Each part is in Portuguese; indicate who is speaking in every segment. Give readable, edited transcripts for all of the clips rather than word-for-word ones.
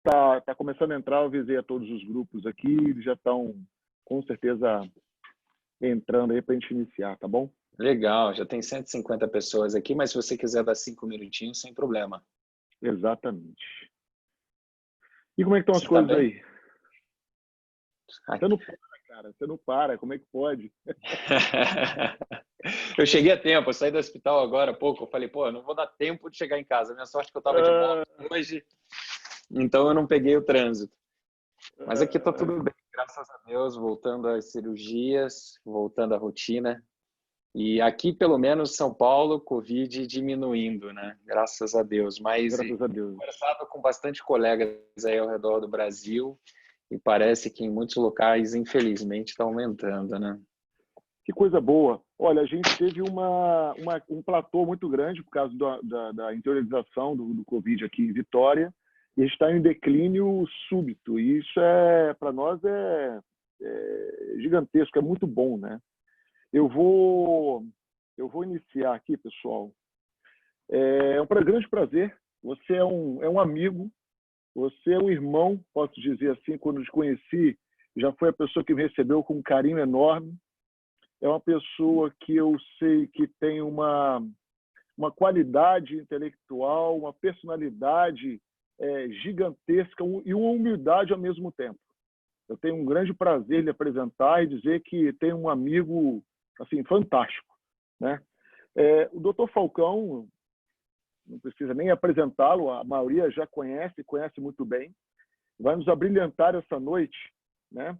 Speaker 1: tá começando a entrar, eu avisei a todos os grupos aqui, eles já estão com certeza entrando aí para a gente iniciar, tá bom?
Speaker 2: Legal, já tem 150 pessoas aqui, mas se você quiser dar 5 minutinhos, sem problema.
Speaker 1: Exatamente. E como é que estão as
Speaker 2: Você tá
Speaker 1: coisas
Speaker 2: bem?
Speaker 1: aí? Você não para, cara, você não para, como é que pode?
Speaker 2: Eu cheguei a tempo, eu saí do hospital agora há pouco, eu falei, pô, não vou dar tempo de chegar em casa. Minha sorte é que eu estava de moto hoje, então eu não peguei o trânsito. Mas aqui está tudo bem, graças a Deus, voltando às cirurgias, voltando à rotina. E aqui, pelo menos, São Paulo, Covid diminuindo, né? Graças a Deus. Mas
Speaker 1: Graças a Deus.
Speaker 2: conversado com bastante colegas aí ao redor do Brasil e parece que em muitos locais, infelizmente, está aumentando, né?
Speaker 1: Que coisa boa. Olha, a gente teve um platô muito grande por causa da interiorização do Covid aqui em Vitória, e a gente está em declínio súbito. E isso, para nós, é gigantesco, é muito bom, né? Eu vou iniciar aqui, pessoal. É um grande prazer. Você é um amigo, você é um irmão, posso dizer assim, quando te conheci, já foi a pessoa que me recebeu com um carinho enorme. É uma pessoa que eu sei que tem uma qualidade intelectual, uma personalidade gigantesca e uma humildade ao mesmo tempo. Eu tenho um grande prazer em lhe apresentar e dizer que tem um amigo assim fantástico, né? O Dr. Falcão, não precisa nem apresentá-lo, a maioria já conhece muito bem, vai nos abrilhantar essa noite, né?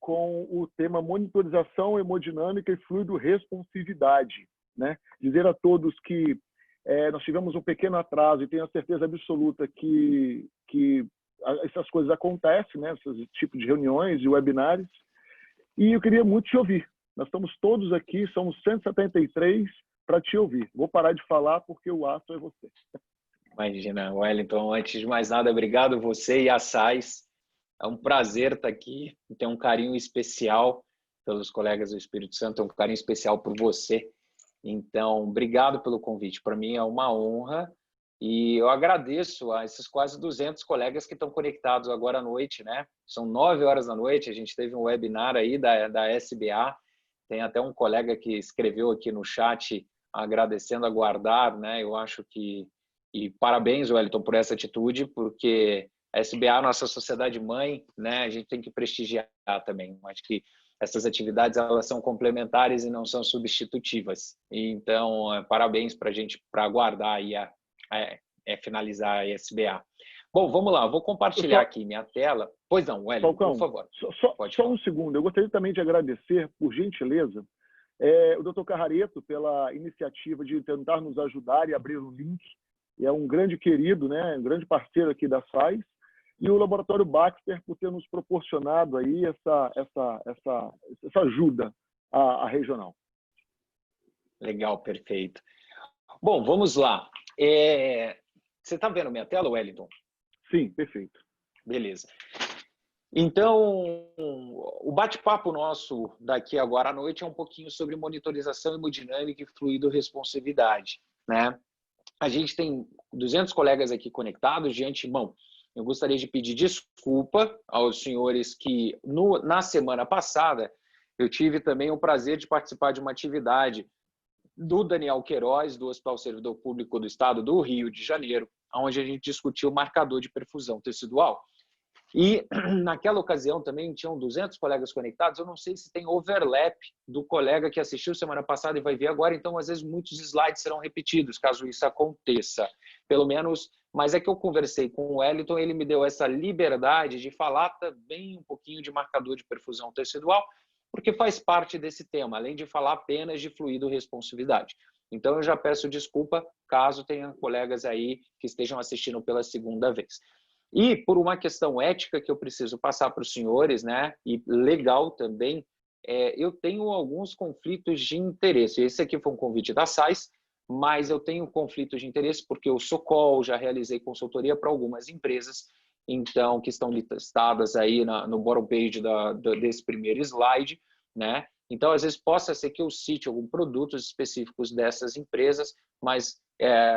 Speaker 1: Com o tema monitorização hemodinâmica e fluido-responsividade, né? Dizer a todos que nós tivemos um pequeno atraso e tenho a certeza absoluta que essas coisas acontecem, né? Esses tipos de reuniões e webinários. E eu queria muito te ouvir. Nós estamos todos aqui, somos 173 para te ouvir. Vou parar de falar porque o aço é você.
Speaker 2: Imagina, Wellington, antes de mais nada, obrigado você e a SAIS. É um prazer estar aqui, tenho um carinho especial pelos colegas do Espírito Santo, um carinho especial por você. Então, obrigado pelo convite. Para mim é uma honra e eu agradeço a esses quase 200 colegas que estão conectados agora à noite, né? São 9 horas da noite, a gente teve um webinar aí da SBA, tem até um colega que escreveu aqui no chat agradecendo a Guardar, né? Eu acho que... E parabéns, Wellington, por essa atitude, porque a SBA, nossa sociedade mãe, né? A gente tem que prestigiar também. Acho que essas atividades elas são complementares e não são substitutivas. Então, parabéns para a gente, para aguardar e finalizar a SBA. Bom, vamos lá, vou compartilhar aqui minha tela. Pois não, Wellington,
Speaker 1: Falcão,
Speaker 2: por favor.
Speaker 1: Só um segundo. Eu gostaria também de agradecer, por gentileza, o Dr. Carrareto pela iniciativa de tentar nos ajudar e abrir um link. É um grande querido, né? Um grande parceiro aqui da SAIS. E o Laboratório Baxter por ter nos proporcionado aí essa ajuda à regional.
Speaker 2: Legal, perfeito. Bom, vamos lá. Você está vendo minha tela, Wellington?
Speaker 1: Sim, perfeito.
Speaker 2: Beleza. Então, o bate-papo nosso daqui agora à noite é um pouquinho sobre monitorização hemodinâmica e fluido-responsividade, né? A gente tem 200 colegas aqui conectados. De antemão, eu gostaria de pedir desculpa aos senhores que na semana passada eu tive também o prazer de participar de uma atividade do Daniel Queiroz, do Hospital Servidor Público do Estado do Rio de Janeiro, onde a gente discutiu o marcador de perfusão tecidual. E naquela ocasião também tinham 200 colegas conectados. Eu não sei se tem overlap do colega que assistiu semana passada e vai ver agora, então às vezes muitos slides serão repetidos, caso isso aconteça. Pelo menos, mas é que eu conversei com o Wellington, ele me deu essa liberdade de falar também um pouquinho de marcador de perfusão tecidual, porque faz parte desse tema, além de falar apenas de fluido-responsividade. Então eu já peço desculpa caso tenha colegas aí que estejam assistindo pela segunda vez. E por uma questão ética que eu preciso passar para os senhores, né, e legal também, eu tenho alguns conflitos de interesse. Esse aqui foi um convite da SAIS, mas eu tenho conflitos de interesse porque eu sou call, já realizei consultoria para algumas empresas, então, que estão listadas aí no bottom page desse primeiro slide, né? Então, às vezes, possa ser que eu cite alguns produtos específicos dessas empresas, mas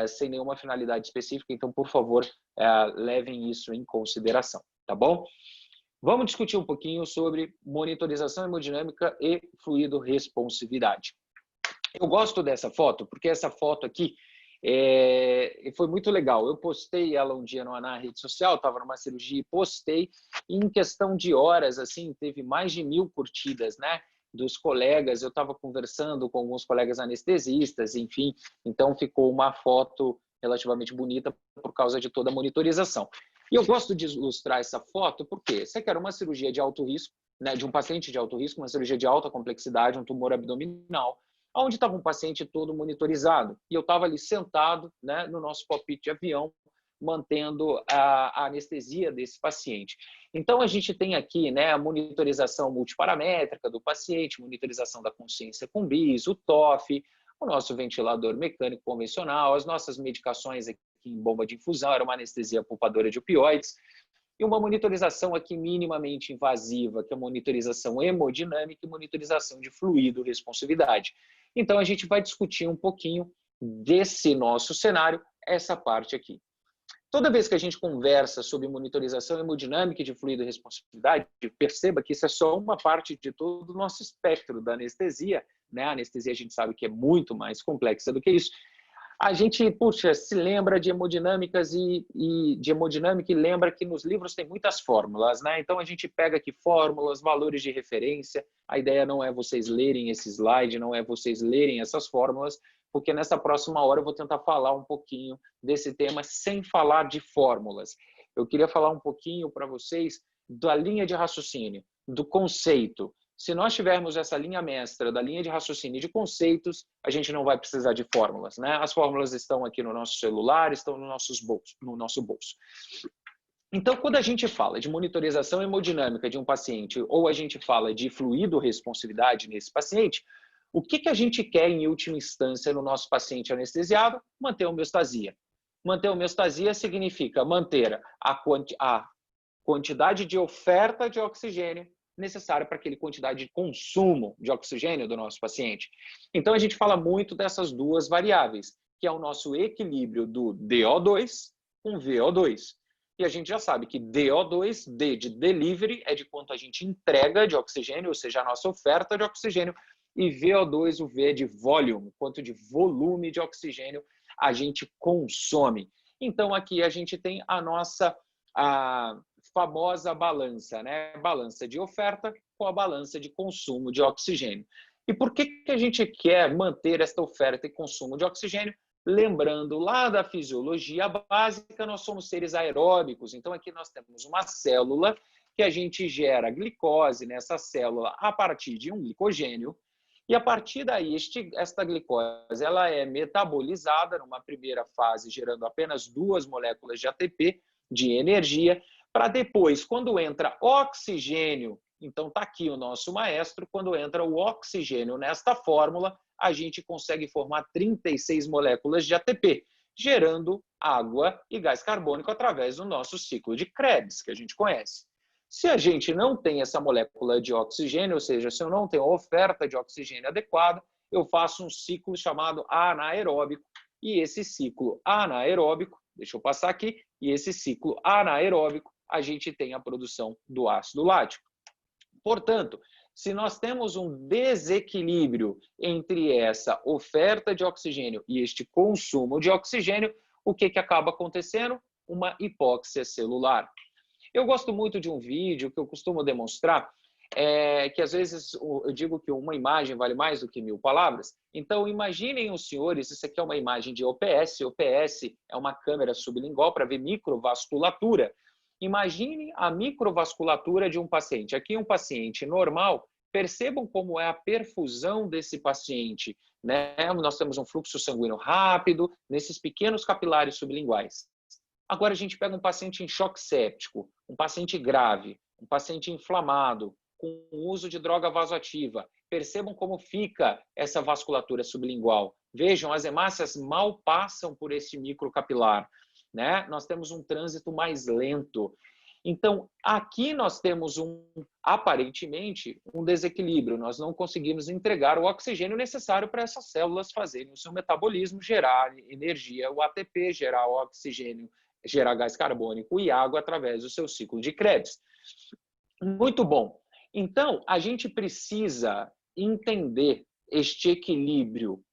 Speaker 2: sem nenhuma finalidade específica. Então, por favor, levem isso em consideração, tá bom? Vamos discutir um pouquinho sobre monitorização hemodinâmica e fluido responsividade. Eu gosto dessa foto, porque essa foto aqui foi muito legal. Eu postei ela um dia na rede social, estava numa cirurgia e postei, e em questão de horas, assim, teve mais de 1000 curtidas, né? Dos colegas, eu estava conversando com alguns colegas anestesistas, enfim, então ficou uma foto relativamente bonita por causa de toda a monitorização. E eu gosto de ilustrar essa foto porque você quer uma cirurgia de alto risco, né, de um paciente de alto risco, uma cirurgia de alta complexidade, um tumor abdominal, onde estava um paciente todo monitorizado. E eu estava ali sentado, né, no nosso cockpit de avião, mantendo a anestesia desse paciente. Então, a gente tem aqui, né, a monitorização multiparamétrica do paciente, monitorização da consciência com bis, o TOF, o nosso ventilador mecânico convencional, as nossas medicações aqui em bomba de infusão, era uma anestesia poupadora de opioides, e uma monitorização aqui minimamente invasiva, que é a monitorização hemodinâmica e monitorização de fluido responsividade. Então, a gente vai discutir um pouquinho desse nosso cenário, essa parte aqui. Toda vez que a gente conversa sobre monitorização hemodinâmica e de fluido e responsividade, perceba que isso é só uma parte de todo o nosso espectro da anestesia, né? A anestesia a gente sabe que é muito mais complexa do que isso. A gente, puxa, se lembra de hemodinâmicas e de hemodinâmica e lembra que nos livros tem muitas fórmulas, né? Então a gente pega aqui fórmulas, valores de referência. A ideia não é vocês lerem esse slide, não é vocês lerem essas fórmulas, porque nessa próxima hora eu vou tentar falar um pouquinho desse tema sem falar de fórmulas. Eu queria falar um pouquinho para vocês da linha de raciocínio, do conceito. Se nós tivermos essa linha mestra da linha de raciocínio e de conceitos, a gente não vai precisar de fórmulas, né? As fórmulas estão aqui no nosso celular, estão no nosso bolso. Então, quando a gente fala de monitorização hemodinâmica de um paciente ou a gente fala de fluido responsividade nesse paciente, o que a gente quer em última instância no nosso paciente anestesiado? Manter a homeostasia. Manter a homeostasia significa manter a quantidade de oferta de oxigênio necessária para aquela quantidade de consumo de oxigênio do nosso paciente. Então, a gente fala muito dessas duas variáveis, que é o nosso equilíbrio do DO2 com VO2. E a gente já sabe que DO2, D de delivery, é de quanto a gente entrega de oxigênio, ou seja, a nossa oferta de oxigênio, e VO2, o V é de volume, quanto de volume de oxigênio a gente consome. Então, aqui a gente tem a nossa famosa balança, né? Balança de oferta com a balança de consumo de oxigênio. E por que a gente quer manter esta oferta e consumo de oxigênio? Lembrando lá da fisiologia básica, nós somos seres aeróbicos. Então, aqui nós temos uma célula que a gente gera glicose nessa célula a partir de um glicogênio. E a partir daí, esta glicose ela é metabolizada numa primeira fase, gerando apenas 2 moléculas de ATP, de energia, para depois, quando entra oxigênio, então está aqui o nosso maestro, quando entra o oxigênio nesta fórmula, a gente consegue formar 36 moléculas de ATP, gerando água e gás carbônico através do nosso ciclo de Krebs, que a gente conhece. Se a gente não tem essa molécula de oxigênio, ou seja, se eu não tenho oferta de oxigênio adequada, eu faço um ciclo chamado anaeróbico, e esse ciclo anaeróbico, deixa eu passar aqui, e esse ciclo anaeróbico, a gente tem a produção do ácido lático. Portanto, se nós temos um desequilíbrio entre essa oferta de oxigênio e este consumo de oxigênio, o que acaba acontecendo? Uma hipóxia celular. Eu gosto muito de um vídeo que eu costumo demonstrar, que às vezes eu digo que uma imagem vale mais do que 1000 palavras. Então, imaginem os senhores, isso aqui é uma imagem de OPS. OPS é uma câmera sublingual para ver microvasculatura. Imagine a microvasculatura de um paciente. Aqui um paciente normal, percebam como é a perfusão desse paciente, né? Nós temos um fluxo sanguíneo rápido nesses pequenos capilares sublinguais. Agora a gente pega um paciente em choque séptico, um paciente grave, um paciente inflamado, com o uso de droga vasoativa. Percebam como fica essa vasculatura sublingual. Vejam, as hemácias mal passam por esse microcapilar, né? Nós temos um trânsito mais lento. Então, aqui nós temos, aparentemente, um desequilíbrio. Nós não conseguimos entregar o oxigênio necessário para essas células fazerem o seu metabolismo, gerar energia, o ATP, gerar o oxigênio, gerar gás carbônico e água através do seu ciclo de Krebs. Muito bom. Então, a gente precisa entender este equilíbrio,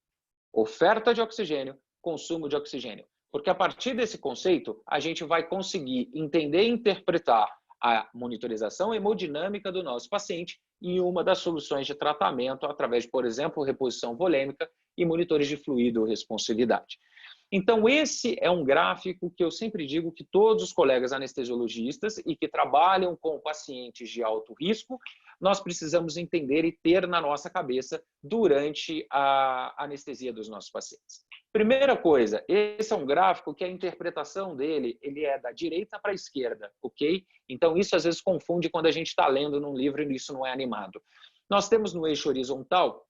Speaker 2: oferta de oxigênio, consumo de oxigênio. Porque a partir desse conceito, a gente vai conseguir entender e interpretar a monitorização hemodinâmica do nosso paciente em uma das soluções de tratamento através de, por exemplo, reposição volêmica e monitores de fluido responsividade. Então, esse é um gráfico que eu sempre digo que todos os colegas anestesiologistas e que trabalham com pacientes de alto risco, nós precisamos entender e ter na nossa cabeça durante a anestesia dos nossos pacientes. Primeira coisa, esse é um gráfico que a interpretação dele, ele é da direita para a esquerda, ok? Então, isso às vezes confunde quando a gente está lendo num livro e isso não é animado. Nós temos no eixo horizontal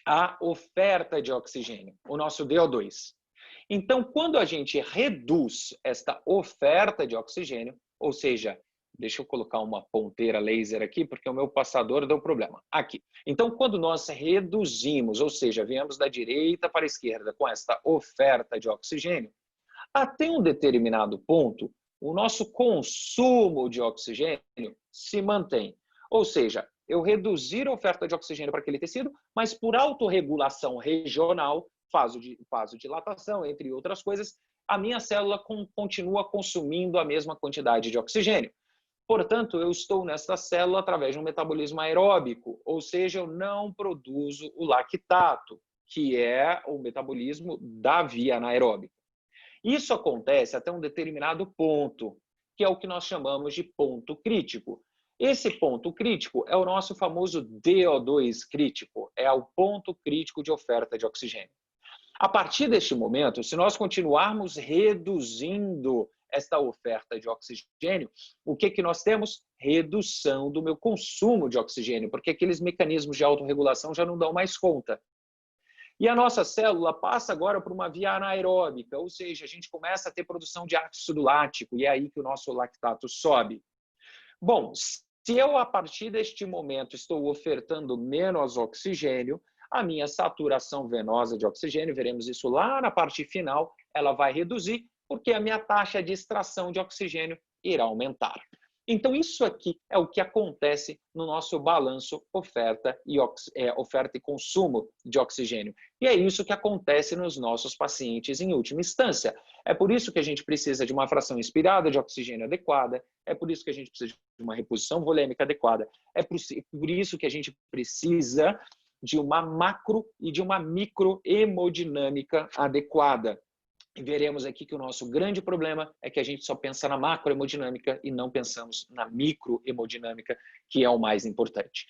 Speaker 2: a oferta de oxigênio, o nosso DO2. Então, quando a gente reduz esta oferta de oxigênio, ou seja, deixa eu colocar uma ponteira laser aqui, porque o meu passador deu problema. Aqui. Então, quando nós reduzimos, ou seja, viemos da direita para a esquerda com esta oferta de oxigênio, até um determinado ponto, o nosso consumo de oxigênio se mantém. Ou seja, eu reduzir a oferta de oxigênio para aquele tecido, mas por autorregulação regional, vasodilatação, entre outras coisas, a minha célula continua consumindo a mesma quantidade de oxigênio. Portanto, eu estou nessa célula através de um metabolismo aeróbico, ou seja, eu não produzo o lactato, que é o metabolismo da via anaeróbica. Isso acontece até um determinado ponto, que é o que nós chamamos de ponto crítico. Esse ponto crítico é o nosso famoso DO2 crítico, é o ponto crítico de oferta de oxigênio. A partir deste momento, se nós continuarmos reduzindo esta oferta de oxigênio, o que nós temos? Redução do meu consumo de oxigênio, porque aqueles mecanismos de autorregulação já não dão mais conta. E a nossa célula passa agora por uma via anaeróbica, ou seja, a gente começa a ter produção de ácido lático, e é aí que o nosso lactato sobe. Bom, se eu, a partir deste momento, estou ofertando menos oxigênio, a minha saturação venosa de oxigênio, veremos isso lá na parte final, ela vai reduzir, porque a minha taxa de extração de oxigênio irá aumentar. Então, isso aqui é o que acontece no nosso balanço oferta e consumo de oxigênio. E é isso que acontece nos nossos pacientes em última instância. É por isso que a gente precisa de uma fração inspirada de oxigênio adequada, é por isso que a gente precisa de uma reposição volêmica adequada, é por isso que a gente precisa de uma macro e de uma micro hemodinâmica adequada. E veremos aqui que o nosso grande problema é que a gente só pensa na macrohemodinâmica e não pensamos na microhemodinâmica, que é o mais importante.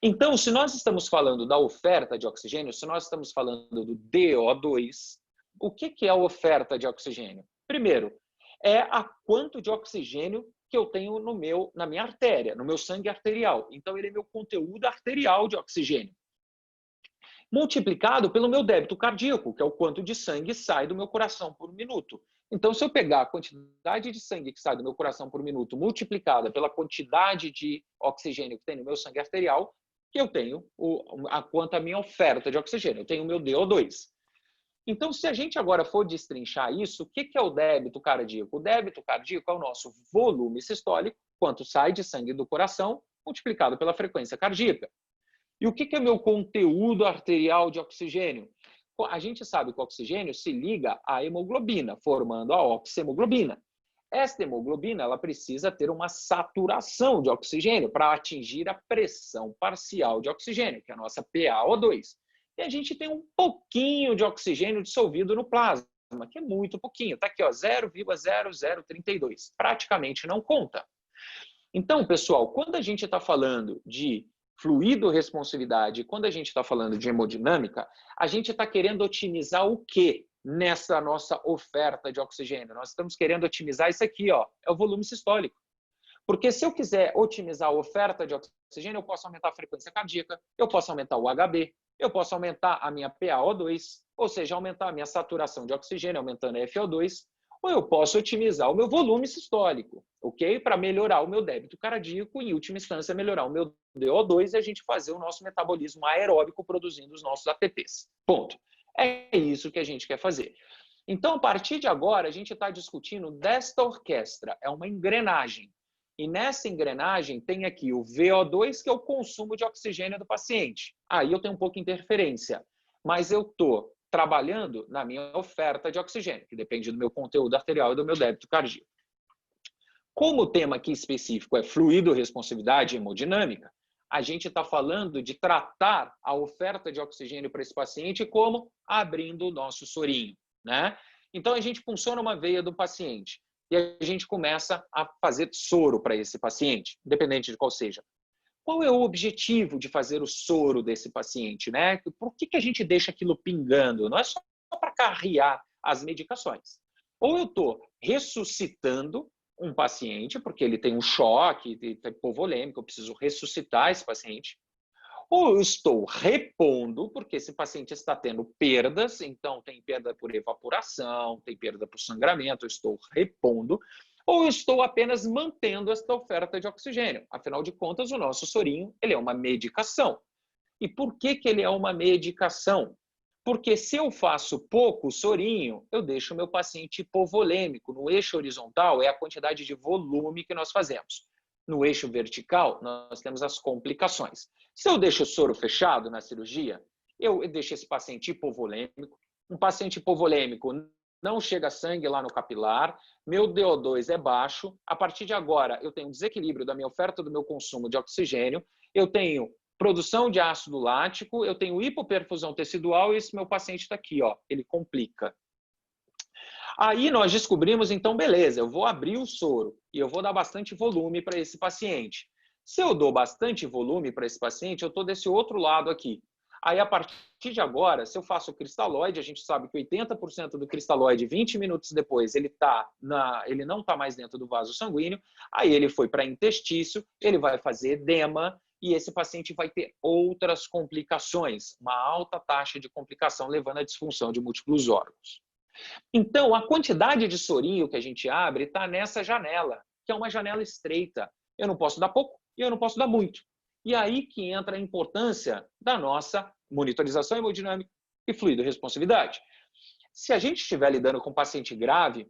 Speaker 2: Então, se nós estamos falando da oferta de oxigênio, se nós estamos falando do DO2, o que é a oferta de oxigênio? Primeiro, é a quanto de oxigênio que eu tenho na minha artéria, no meu sangue arterial. Então, ele é meu conteúdo arterial de oxigênio, multiplicado pelo meu débito cardíaco, que é o quanto de sangue sai do meu coração por minuto. Então, se eu pegar a quantidade de sangue que sai do meu coração por minuto, multiplicada pela quantidade de oxigênio que tem no meu sangue arterial, eu tenho quanto a minha oferta de oxigênio, eu tenho o meu DO2. Então, se a gente agora for destrinchar isso, o que é o débito cardíaco? O débito cardíaco é o nosso volume sistólico, quanto sai de sangue do coração, multiplicado pela frequência cardíaca. E o que é meu conteúdo arterial de oxigênio? A gente sabe que o oxigênio se liga à hemoglobina, formando a oxihemoglobina. Esta hemoglobina ela precisa ter uma saturação de oxigênio para atingir a pressão parcial de oxigênio, que é a nossa PaO2. E a gente tem um pouquinho de oxigênio dissolvido no plasma, que é muito pouquinho. Está aqui, 0,0032. Praticamente não conta. Então, pessoal, quando a gente está falando de fluido responsividade, quando a gente está falando de hemodinâmica, a gente está querendo otimizar o quê nessa nossa oferta de oxigênio? Nós estamos querendo otimizar isso aqui, é o volume sistólico. Porque se eu quiser otimizar a oferta de oxigênio, eu posso aumentar a frequência cardíaca, eu posso aumentar o HB, eu posso aumentar a minha PaO2, ou seja, aumentar a minha saturação de oxigênio, aumentando a FO2, ou eu posso otimizar o meu volume sistólico, ok? Para melhorar o meu débito cardíaco e, em última instância, melhorar o meu DO2 e a gente fazer o nosso metabolismo aeróbico produzindo os nossos ATPs. Ponto. É isso que a gente quer fazer. Então, a partir de agora, a gente está discutindo desta orquestra. É uma engrenagem. E nessa engrenagem tem aqui o VO2, que é o consumo de oxigênio do paciente. Aí eu tenho um pouco de interferência, mas eu estou trabalhando na minha oferta de oxigênio, que depende do meu conteúdo arterial e do meu débito cardíaco. Como o tema aqui específico é fluido-responsividade e hemodinâmica, a gente está falando de tratar a oferta de oxigênio para esse paciente como abrindo o nosso sorinho, né? Então, a gente funciona uma veia do paciente e a gente começa a fazer soro para esse paciente, independente de qual seja. Qual é o objetivo de fazer o soro desse paciente, né? Por que a gente deixa aquilo pingando? Não é só para carrear as medicações. Ou eu estou ressuscitando um paciente, porque ele tem um choque hipovolêmico, eu preciso ressuscitar esse paciente, ou eu estou repondo, porque esse paciente está tendo perdas, então tem perda por evaporação, tem perda por sangramento, eu estou repondo, ou eu estou apenas mantendo esta oferta de oxigênio. Afinal de contas, o nosso sorinho ele é uma medicação. E por que ele é uma medicação? Porque se eu faço pouco sorinho, eu deixo o meu paciente hipovolêmico. No eixo horizontal é a quantidade de volume que nós fazemos. No eixo vertical, nós temos as complicações. Se eu deixo o soro fechado na cirurgia, eu deixo esse paciente hipovolêmico. Um paciente hipovolêmico não chega sangue lá no capilar, meu DO2 é baixo. A partir de agora, eu tenho um desequilíbrio da minha oferta do meu consumo de oxigênio, eu tenho produção de ácido lático, eu tenho hipoperfusão tecidual e esse meu paciente está aqui, ó, ele complica. Aí nós descobrimos, então, beleza, eu vou abrir o soro e eu vou dar bastante volume para esse paciente. Se eu dou bastante volume para esse paciente, eu estou desse outro lado aqui. Aí, a partir de agora, se eu faço o cristalóide, a gente sabe que 80% do cristalóide, 20 minutos depois, ele não está mais dentro do vaso sanguíneo, aí ele foi para intestício, ele vai fazer edema, e esse paciente vai ter outras complicações, uma alta taxa de complicação, levando à disfunção de múltiplos órgãos. Então, a quantidade de sorinho que a gente abre está nessa janela, que é uma janela estreita. Eu não posso dar pouco e eu não posso dar muito. E aí que entra a importância da nossa monitorização hemodinâmica e fluido-responsividade. Se a gente estiver lidando com um paciente grave,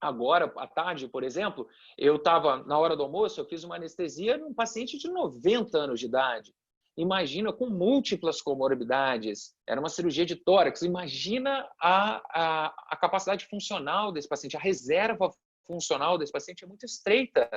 Speaker 2: agora, à tarde, por exemplo, eu estava, na hora do almoço, eu fiz uma anestesia num paciente de 90 anos de idade. Imagina, com múltiplas comorbidades, era uma cirurgia de tórax, imagina a capacidade funcional desse paciente, a reserva funcional desse paciente é muito estreita.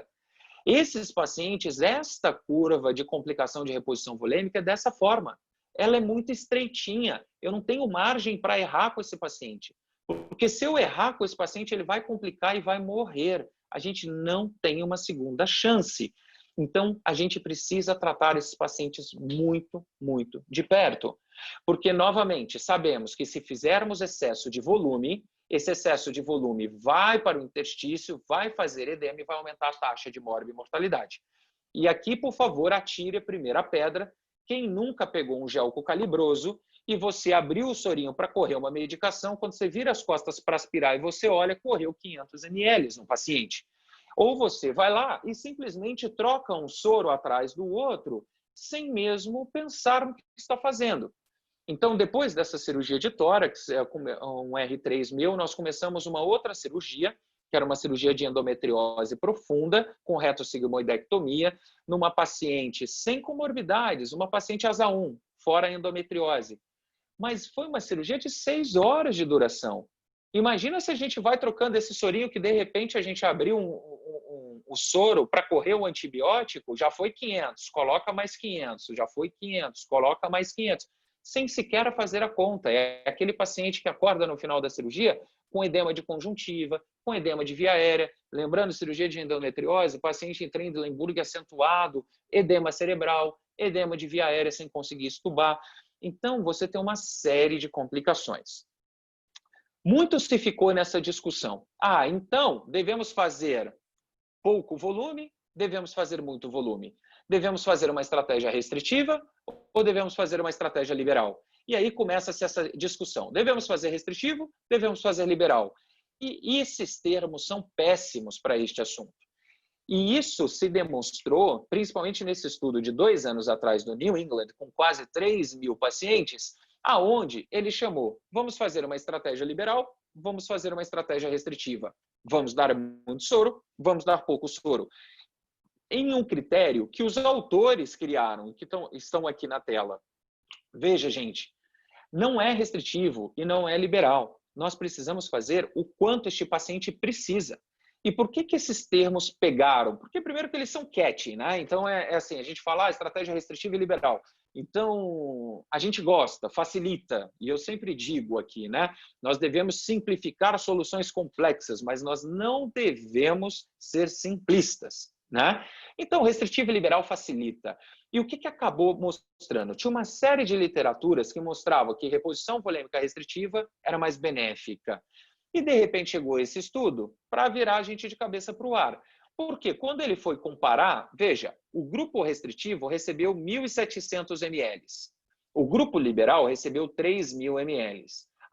Speaker 2: Esses pacientes, esta curva de complicação de reposição volêmica é dessa forma. Ela é muito estreitinha, eu não tenho margem para errar com esse paciente. Porque se eu errar com esse paciente, ele vai complicar e vai morrer. A gente não tem uma segunda chance. Então, a gente precisa tratar esses pacientes muito, muito de perto. Porque, novamente, sabemos que se fizermos excesso de volume, esse excesso de volume vai para o interstício, vai fazer edema e vai aumentar a taxa de mortalidade. E aqui, por favor, atire a primeira pedra. Quem nunca pegou um gel calibroso e você abriu o sorinho para correr uma medicação, quando você vira as costas para aspirar e você olha, correu 500 ml no paciente. Ou você vai lá e simplesmente troca um soro atrás do outro, sem mesmo pensar no que está fazendo. Então, depois dessa cirurgia de tórax, um R3 meu, nós começamos uma outra cirurgia, que era uma cirurgia de endometriose profunda, com retossigmoidectomia, numa paciente sem comorbidades, uma paciente asa 1, fora endometriose. Mas foi uma cirurgia de 6 horas de duração. Imagina se a gente vai trocando esse sorinho que, de repente, a gente abriu o soro para correr o antibiótico, já foi 500, coloca mais 500, já foi 500, coloca mais 500, sem sequer fazer a conta. É aquele paciente que acorda no final da cirurgia com edema de conjuntiva, com edema de via aérea. Lembrando, cirurgia de endometriose, paciente em Trendelenburg acentuado, edema cerebral, edema de via aérea sem conseguir extubar. Então, você tem uma série de complicações. Muito se ficou nessa discussão. Então, devemos fazer pouco volume, devemos fazer muito volume. Devemos fazer uma estratégia restritiva ou devemos fazer uma estratégia liberal? E aí começa-se essa discussão. Devemos fazer restritivo? Devemos fazer liberal? E esses termos são péssimos para este assunto. E isso se demonstrou, principalmente nesse estudo de 2 anos atrás do New England, com quase 3.000 pacientes, aonde ele chamou, vamos fazer uma estratégia liberal, vamos fazer uma estratégia restritiva. Vamos dar muito soro, vamos dar pouco soro. Em um critério que os autores criaram, que estão aqui na tela. Veja, gente, não é restritivo e não é liberal. Nós precisamos fazer o quanto este paciente precisa. E por que esses termos pegaram? Porque, primeiro, que eles são catchy, né? Então, é assim, a gente fala estratégia restritiva e liberal. Então, a gente gosta, facilita. E eu sempre digo aqui, né? Nós devemos simplificar soluções complexas, mas nós não devemos ser simplistas, né? Então, restritivo e liberal facilita. E o que acabou mostrando? Tinha uma série de literaturas que mostravam que reposição volêmica restritiva era mais benéfica. E, de repente, chegou esse estudo para virar a gente de cabeça para o ar. Porque quando ele foi comparar, veja, o grupo restritivo recebeu 1.700 ml. O grupo liberal recebeu 3.000 ml.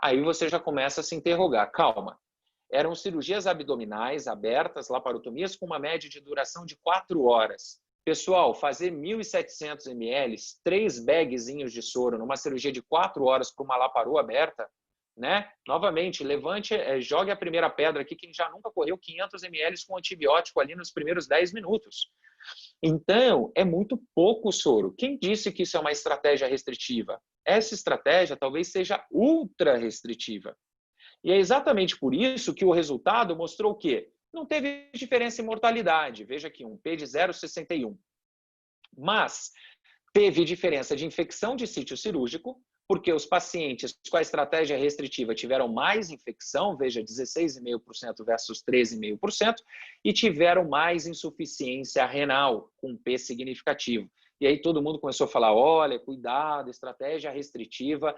Speaker 2: Aí você já começa a se interrogar. Calma. Eram cirurgias abdominais abertas, laparotomias, com uma média de duração de 4 horas. Pessoal, fazer 1.700 ml, 3 bagzinhos de soro numa cirurgia de 4 horas para uma laparô aberta, né? Novamente, levante, jogue a primeira pedra aqui, quem já nunca correu 500 ml com antibiótico ali nos primeiros 10 minutos. Então, é muito pouco soro. Quem disse que isso é uma estratégia restritiva? Essa estratégia talvez seja ultra restritiva. E é exatamente por isso que o resultado mostrou o quê? Não teve diferença em mortalidade. Veja aqui, um P de 0,61. Mas teve diferença de infecção de sítio cirúrgico, porque os pacientes com a estratégia restritiva tiveram mais infecção, veja, 16,5% versus 13,5%, e tiveram mais insuficiência renal, com um P significativo. E aí todo mundo começou a falar, olha, cuidado, estratégia restritiva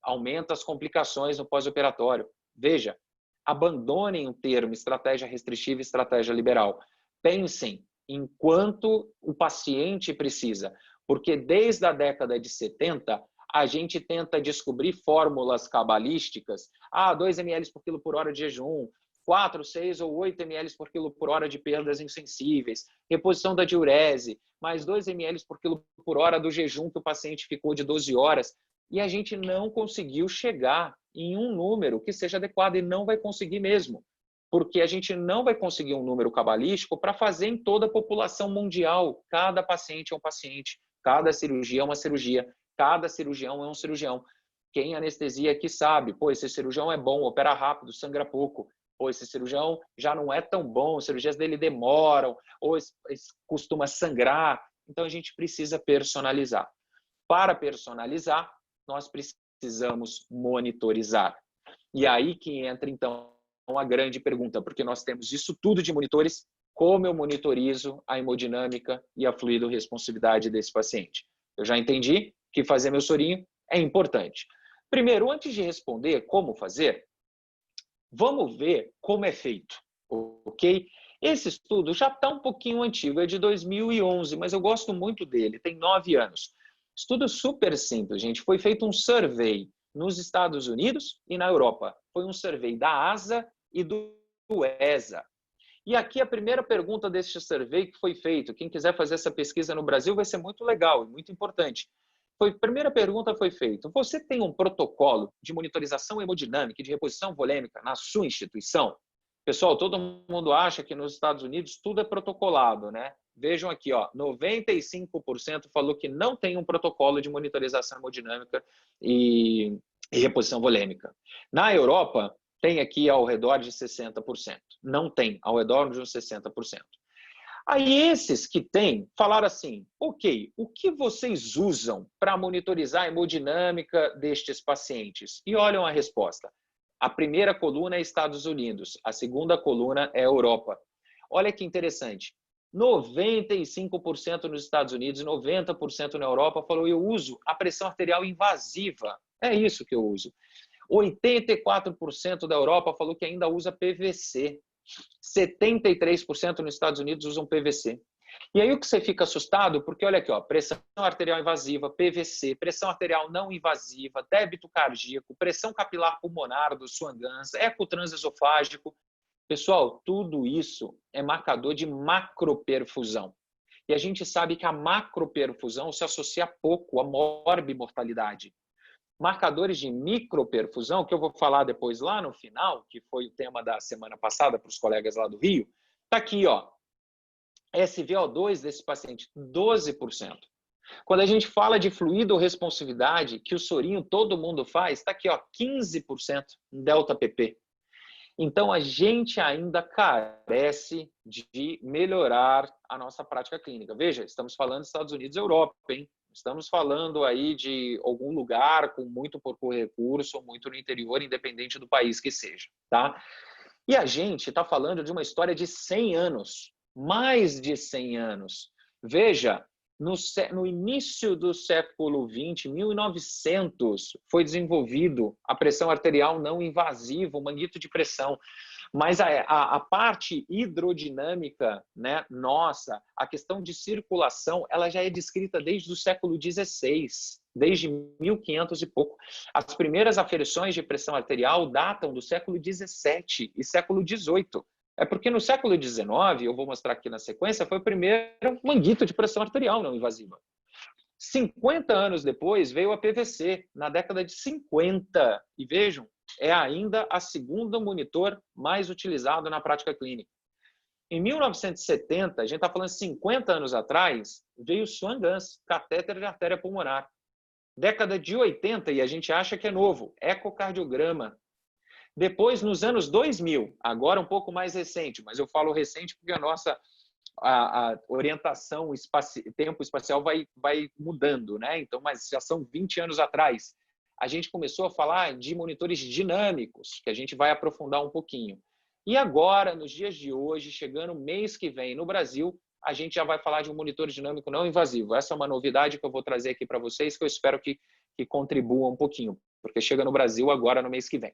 Speaker 2: aumenta as complicações no pós-operatório. Veja, abandonem o termo estratégia restritiva e estratégia liberal. Pensem em quanto o paciente precisa, porque desde a década de 70, a gente tenta descobrir fórmulas cabalísticas, 2 ml por quilo por hora de jejum, 4, 6 ou 8 ml por quilo por hora de perdas insensíveis, reposição da diurese, mais 2 ml por quilo por hora do jejum que o paciente ficou de 12 horas, e a gente não conseguiu chegar em um número que seja adequado, e não vai conseguir mesmo, porque a gente não vai conseguir um número cabalístico para fazer em toda a população mundial. Cada paciente é um paciente, cada cirurgia é uma cirurgia, cada cirurgião é um cirurgião. Quem anestesia aqui sabe, pô, esse cirurgião é bom, opera rápido, sangra pouco. Pô, esse cirurgião já não é tão bom, as cirurgias dele demoram, ou costuma sangrar. Então, a gente precisa personalizar. Para personalizar, nós precisamos monitorizar. E aí que entra, então, a grande pergunta, porque nós temos isso tudo de monitores, como eu monitorizo a hemodinâmica e a fluido-responsividade desse paciente? Eu já entendi que fazer meu sorinho é importante. Primeiro, antes de responder como fazer, vamos ver como é feito, ok? Esse estudo já está um pouquinho antigo, é de 2011, mas eu gosto muito dele, tem 9 anos. Estudo super simples, gente. Foi feito um survey nos Estados Unidos e na Europa. Foi um survey da ASA e do ESA. E aqui a primeira pergunta desse survey que foi feito, quem quiser fazer essa pesquisa no Brasil vai ser muito legal e muito importante. A primeira pergunta foi feita, você tem um protocolo de monitorização hemodinâmica e de reposição volêmica na sua instituição? Pessoal, todo mundo acha que nos Estados Unidos tudo é protocolado, né? Vejam aqui, ó, 95% falou que não tem um protocolo de monitorização hemodinâmica e reposição volêmica. Na Europa, tem aqui ao redor de 60%. Não tem, ao redor de uns 60%. Aí esses que têm, falaram assim, ok, o que vocês usam para monitorizar a hemodinâmica destes pacientes? E olham a resposta. A primeira coluna é Estados Unidos, a segunda coluna é Europa. Olha que interessante, 95% nos Estados Unidos, 90% na Europa falou, eu uso a pressão arterial invasiva. É isso que eu uso. 84% da Europa falou que ainda usa PVC. 73% nos Estados Unidos usam PVC. E aí o que você fica assustado, porque olha aqui, ó, pressão arterial invasiva, PVC, pressão arterial não invasiva, débito cardíaco, pressão capilar pulmonar do Swan-Ganz, eco transesofágico. Pessoal, tudo isso é marcador de macroperfusão. E a gente sabe que a macroperfusão se associa pouco à morbimortalidade. Marcadores de microperfusão, que eu vou falar depois lá no final, que foi o tema da semana passada para os colegas lá do Rio, está aqui, ó. SVO2 desse paciente, 12%. Quando a gente fala de fluido-responsividade, que o sorinho todo mundo faz, está aqui, ó, 15% em delta-PP. Então, a gente ainda carece de melhorar a nossa prática clínica. Veja, estamos falando dos Estados Unidos e Europa, hein? Estamos falando aí de algum lugar com muito pouco recurso, ou muito no interior, independente do país que seja, tá? E a gente está falando de uma história de 100 anos, mais de 100 anos. Veja, no início do século XX, 1900, foi desenvolvido a pressão arterial não invasiva, o manguito de pressão. Mas a parte hidrodinâmica, né, nossa, a questão de circulação, ela já é descrita desde o século XVI, desde 1500 e pouco. As primeiras aferições de pressão arterial datam do século XVII e século XVIII. É porque no século XIX, eu vou mostrar aqui na sequência, foi o primeiro manguito de pressão arterial não invasiva. 50 anos depois veio a PVC, na década de 50. E vejam, é ainda a segunda monitor mais utilizada na prática clínica. Em 1970, a gente está falando 50 anos atrás, veio o Swan-Ganz, catéter de artéria pulmonar. Década de 80, e a gente acha que é novo, ecocardiograma. Depois, nos anos 2000, agora um pouco mais recente, mas eu falo recente porque a nossa a orientação tempo espacial vai mudando, né? Então, mas já são 20 anos atrás. A gente começou a falar de monitores dinâmicos, que a gente vai aprofundar um pouquinho. E agora, nos dias de hoje, chegando o mês que vem no Brasil, a gente já vai falar de um monitor dinâmico não invasivo. Essa é uma novidade que eu vou trazer aqui para vocês, que eu espero que contribua um pouquinho, porque chega no Brasil agora no mês que vem.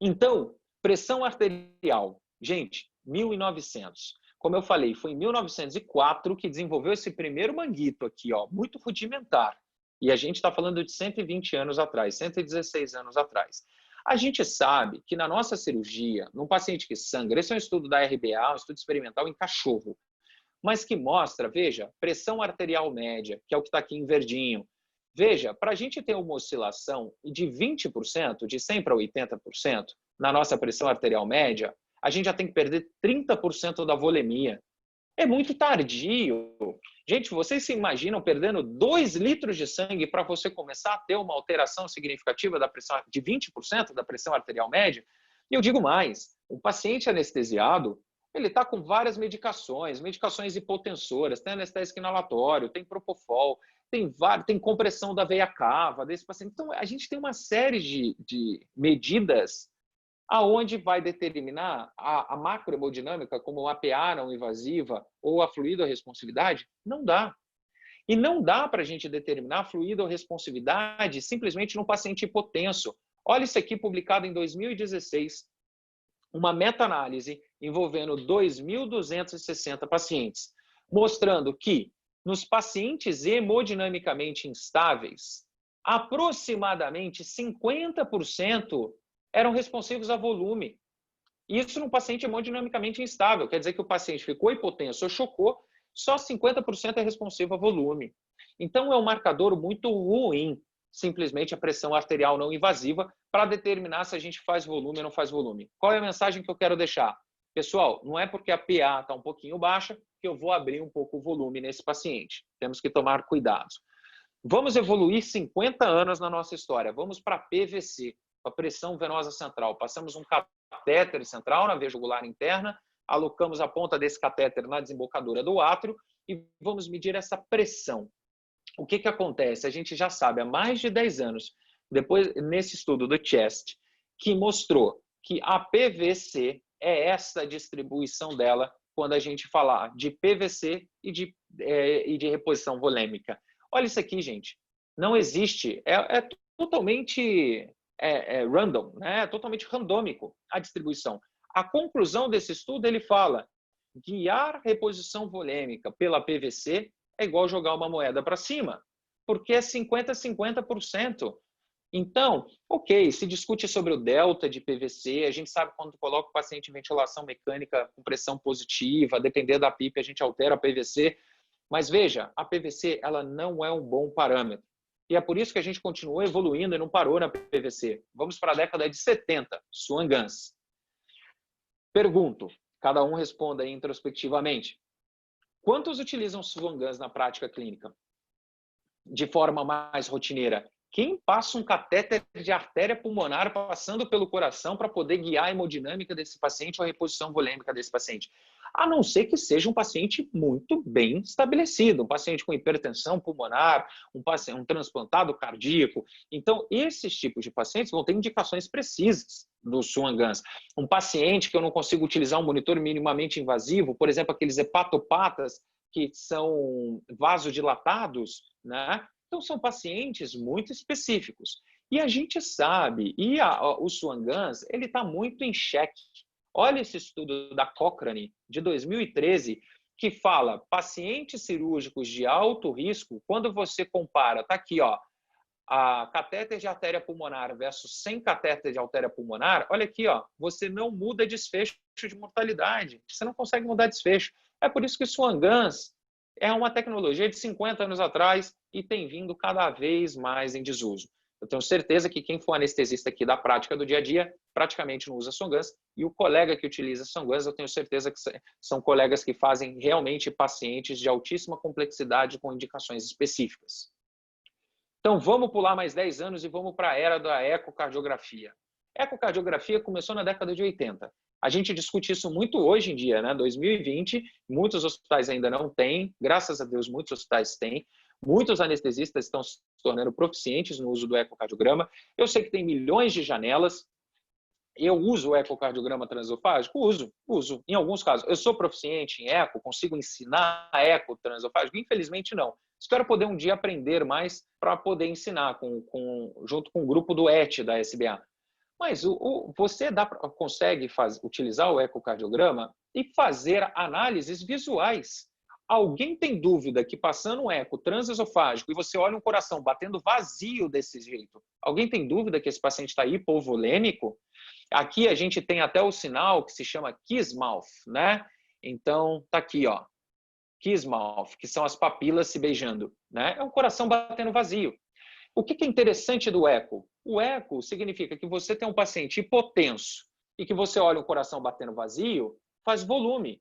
Speaker 2: Então, pressão arterial. Gente, 1900. Como eu falei, foi em 1904 que desenvolveu esse primeiro manguito aqui, ó, muito rudimentar. E a gente está falando de 120 anos atrás, 116 anos atrás. A gente sabe que na nossa cirurgia, num paciente que sangra, esse é um estudo da RBA, um estudo experimental em cachorro, mas que mostra, veja, pressão arterial média, que é o que está aqui em verdinho. Veja, para a gente ter uma oscilação de 20%, de 100 para 80%, na nossa pressão arterial média, a gente já tem que perder 30% da volemia. É muito tardio. Gente, vocês se imaginam perdendo 2 litros de sangue para você começar a ter uma alteração significativa da pressão, de 20% da pressão arterial média? E eu digo mais, o paciente anestesiado, ele está com várias medicações hipotensoras, tem anestésico inalatório, tem propofol, tem compressão da veia cava desse paciente. Então, a gente tem uma série de medidas aonde vai determinar a macrohemodinâmica, como a PA não invasiva ou a fluido-responsividade? Não dá. E não dá para a gente determinar a fluido-responsividade simplesmente num paciente hipotenso. Olha isso aqui publicado em 2016, uma meta-análise envolvendo 2.260 pacientes, mostrando que nos pacientes hemodinamicamente instáveis, aproximadamente 50% eram responsivos a volume. Isso num paciente hemodinamicamente instável. Quer dizer que o paciente ficou hipotenso ou chocou, só 50% é responsivo a volume. Então, é um marcador muito ruim, simplesmente a pressão arterial não invasiva, para determinar se a gente faz volume ou não faz volume. Qual é a mensagem que eu quero deixar? Pessoal, não é porque a PA está um pouquinho baixa que eu vou abrir um pouco o volume nesse paciente. Temos que tomar cuidado. Vamos evoluir 50 anos na nossa história. Vamos para PVC. A pressão venosa central. Passamos um catéter central na veia jugular interna, alocamos a ponta desse catéter na desembocadura do átrio e vamos medir essa pressão. O que acontece? A gente já sabe há mais de 10 anos, depois nesse estudo do CHEST, que mostrou que a PVC é essa distribuição dela quando a gente falar de PVC e de reposição volêmica. Olha isso aqui, gente. Não existe. É totalmente... random, né? Totalmente randômico a distribuição. A conclusão desse estudo, ele fala guiar reposição volêmica pela PVC é igual jogar uma moeda para cima, porque é 50-50%. Então, ok, se discute sobre o delta de PVC, a gente sabe quando coloca o paciente em ventilação mecânica com pressão positiva, dependendo da PIP, a gente altera a PVC, mas veja, a PVC ela não é um bom parâmetro. E é por isso que a gente continuou evoluindo e não parou na PVC. Vamos para a década de 70, Swan Ganz. Pergunto, cada um responda aí introspectivamente. Quantos utilizam Swan Ganz na prática clínica? De forma mais rotineira? Quem passa um catéter de artéria pulmonar passando pelo coração para poder guiar a hemodinâmica desse paciente ou a reposição volêmica desse paciente? A não ser que seja um paciente muito bem estabelecido, um paciente com hipertensão pulmonar, um transplantado cardíaco. Então, esses tipos de pacientes vão ter indicações precisas do Swan Ganz. Um paciente que eu não consigo utilizar um monitor minimamente invasivo, por exemplo, aqueles hepatopatas que são vasodilatados, né? Então, são pacientes muito específicos. E a gente sabe, o Swan Ganz, ele está muito em xeque. Olha esse estudo da Cochrane, de 2013, que fala pacientes cirúrgicos de alto risco, quando você compara, está aqui, ó, a catéter de artéria pulmonar versus sem catéter de artéria pulmonar, olha aqui, ó, você não muda desfecho de mortalidade, você não consegue mudar desfecho. É por isso que o Swan Ganz é uma tecnologia de 50 anos atrás e tem vindo cada vez mais em desuso. Eu tenho certeza que quem for anestesista aqui da prática do dia a dia praticamente não usa Swan Ganz, e o colega que utiliza Swan Ganz, eu tenho certeza que são colegas que fazem realmente pacientes de altíssima complexidade com indicações específicas. Então, vamos pular mais 10 anos e vamos para a era da ecocardiografia. Ecocardiografia começou na década de 80. A gente discute isso muito hoje em dia, né? 2020, muitos hospitais ainda não têm, graças a Deus muitos hospitais têm. Muitos anestesistas estão se tornando proficientes no uso do ecocardiograma. Eu sei que tem milhões de janelas. Eu uso o ecocardiograma transesofágico? Uso. Em alguns casos. Eu sou proficiente em eco? Consigo ensinar eco transesofágico? Infelizmente, não. Espero poder um dia aprender mais para poder ensinar junto com o grupo do ET da SBA. Mas você consegue utilizar o ecocardiograma e fazer análises visuais. Alguém tem dúvida que passando um eco transesofágico e você olha um coração batendo vazio desse jeito, alguém tem dúvida que esse paciente está hipovolêmico? Aqui a gente tem até o sinal que se chama kiss mouth, né? Então, tá aqui, ó. Kiss mouth, que são as papilas se beijando, né? É um coração batendo vazio. O que é interessante do eco? O eco significa que você tem um paciente hipotenso e que você olha o coração batendo vazio, faz volume.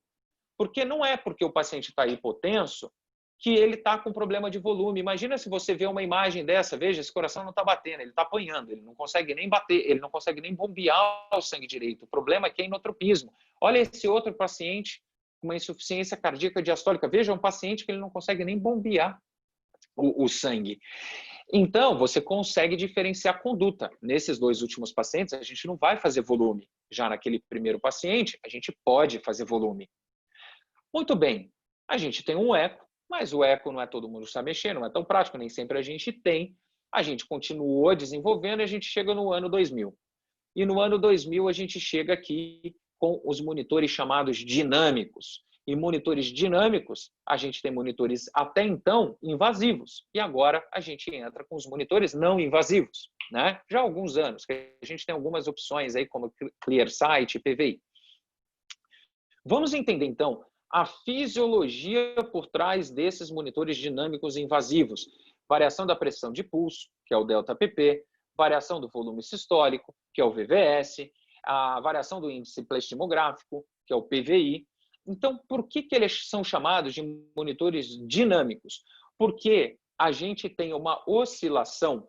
Speaker 2: Porque não é porque o paciente está hipotenso que ele está com problema de volume. Imagina se você vê uma imagem dessa, veja, esse coração não está batendo, ele está apanhando, ele não consegue nem bater, ele não consegue nem bombear o sangue direito. O problema é que é inotropismo. Olha esse outro paciente com uma insuficiência cardíaca diastólica. Veja, um paciente que ele não consegue nem bombear o sangue. Então, você consegue diferenciar a conduta. Nesses dois últimos pacientes, a gente não vai fazer volume. Já naquele primeiro paciente, a gente pode fazer volume. Muito bem, a gente tem um eco, mas o eco não é todo mundo sabe mexer, não é tão prático, nem sempre a gente tem. A gente continuou desenvolvendo e a gente chega no ano 2000. E no ano 2000 a gente chega aqui com os monitores chamados dinâmicos. E monitores dinâmicos, a gente tem monitores até então invasivos. E agora a gente entra com os monitores não invasivos, né? Já há alguns anos, que a gente tem algumas opções aí como ClearSight e PVI. Vamos entender então a fisiologia por trás desses monitores dinâmicos invasivos. Variação da pressão de pulso, que é o delta-pp, variação do volume sistólico, que é o VVS, a variação do índice plastimográfico, que é o PVI. Então, por que eles são chamados de monitores dinâmicos? Porque a gente tem uma oscilação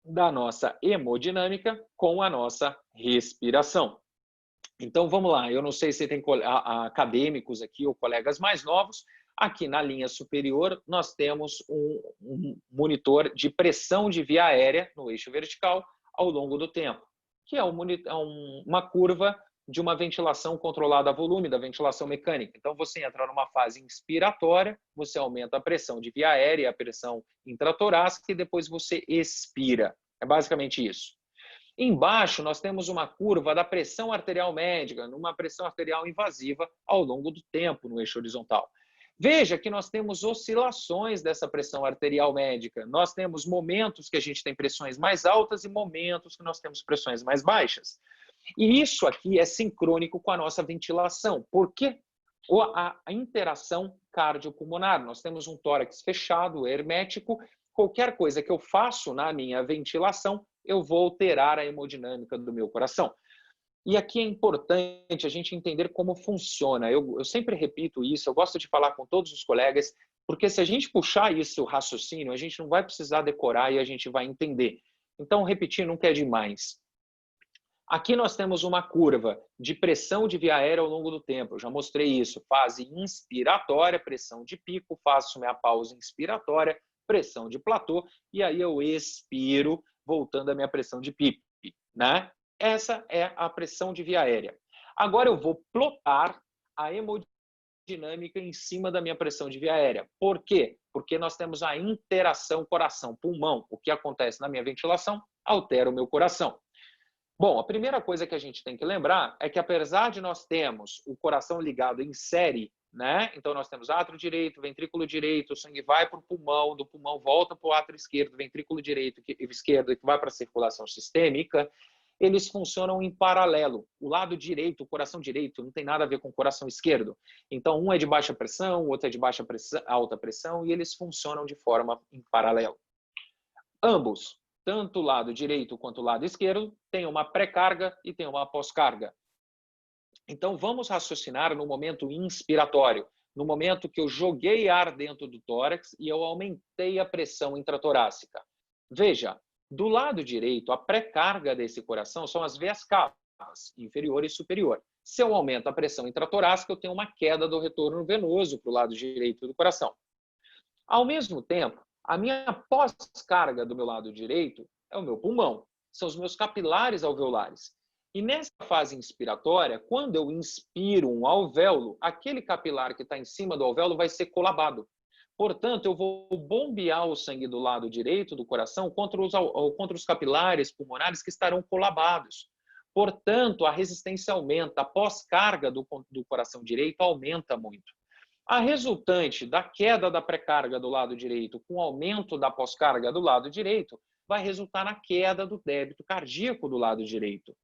Speaker 2: da nossa hemodinâmica com a nossa respiração. Então, vamos lá. Eu não sei se tem acadêmicos aqui ou colegas mais novos. Aqui na linha superior, nós temos um monitor de pressão de via aérea no eixo vertical ao longo do tempo, que é uma curva de uma ventilação controlada a volume, da ventilação mecânica. Então, você entra numa fase inspiratória, você aumenta a pressão de via aérea, a pressão intratorácica, e depois você expira. É basicamente isso. Embaixo, nós temos uma curva da pressão arterial média, numa pressão arterial invasiva ao longo do tempo no eixo horizontal. Veja que nós temos oscilações dessa pressão arterial médica. Nós temos momentos que a gente tem pressões mais altas e momentos que nós temos pressões mais baixas. E isso aqui é sincrônico com a nossa ventilação. Por quê? A interação cardiopulmonar. Nós temos um tórax fechado, hermético. Qualquer coisa que eu faço na minha ventilação, eu vou alterar a hemodinâmica do meu coração. E aqui é importante a gente entender como funciona. Eu sempre repito isso, eu gosto de falar com todos os colegas, porque se a gente puxar isso, raciocínio, a gente não vai precisar decorar e a gente vai entender. Então, repetir nunca é demais. Aqui nós temos uma curva de pressão de via aérea ao longo do tempo. Eu já mostrei isso. Fase inspiratória, pressão de pico, faço minha pausa inspiratória, pressão de platô, e aí eu expiro, voltando à minha pressão de pico, né? Essa é a pressão de via aérea. Agora eu vou plotar a hemodinâmica em cima da minha pressão de via aérea. Por quê? Porque nós temos a interação coração-pulmão. O que acontece na minha ventilação altera o meu coração. Bom, a primeira coisa que a gente tem que lembrar é que apesar de nós termos o coração ligado em série, né? Então nós temos átrio direito, ventrículo direito, o sangue vai para o pulmão, do pulmão volta para o átrio esquerdo, ventrículo direito e esquerdo que vai para a circulação sistêmica. Eles funcionam em paralelo. O lado direito, o coração direito, não tem nada a ver com o coração esquerdo. Então, um é de baixa pressão, o outro é de baixa pressão, alta pressão, e eles funcionam de forma em paralelo. Ambos, tanto o lado direito quanto o lado esquerdo, têm uma pré-carga e têm uma pós-carga. Então, vamos raciocinar no momento inspiratório, no momento que eu joguei ar dentro do tórax e eu aumentei a pressão intratorácica. Veja, do lado direito, a pré-carga desse coração são as veias cavas, inferior e superior. Se eu aumento a pressão intratorácica, eu tenho uma queda do retorno venoso para o lado direito do coração. Ao mesmo tempo, a minha pós-carga do meu lado direito é o meu pulmão, são os meus capilares alveolares. E nessa fase inspiratória, quando eu inspiro um alvéolo, aquele capilar que está em cima do alvéolo vai ser colabado. Portanto, eu vou bombear o sangue do lado direito do coração contra os capilares pulmonares que estarão colabados. Portanto, a resistência aumenta, a pós-carga do coração direito aumenta muito. A resultante da queda da pré-carga do lado direito com o aumento da pós-carga do lado direito vai resultar na queda do débito cardíaco do lado direito.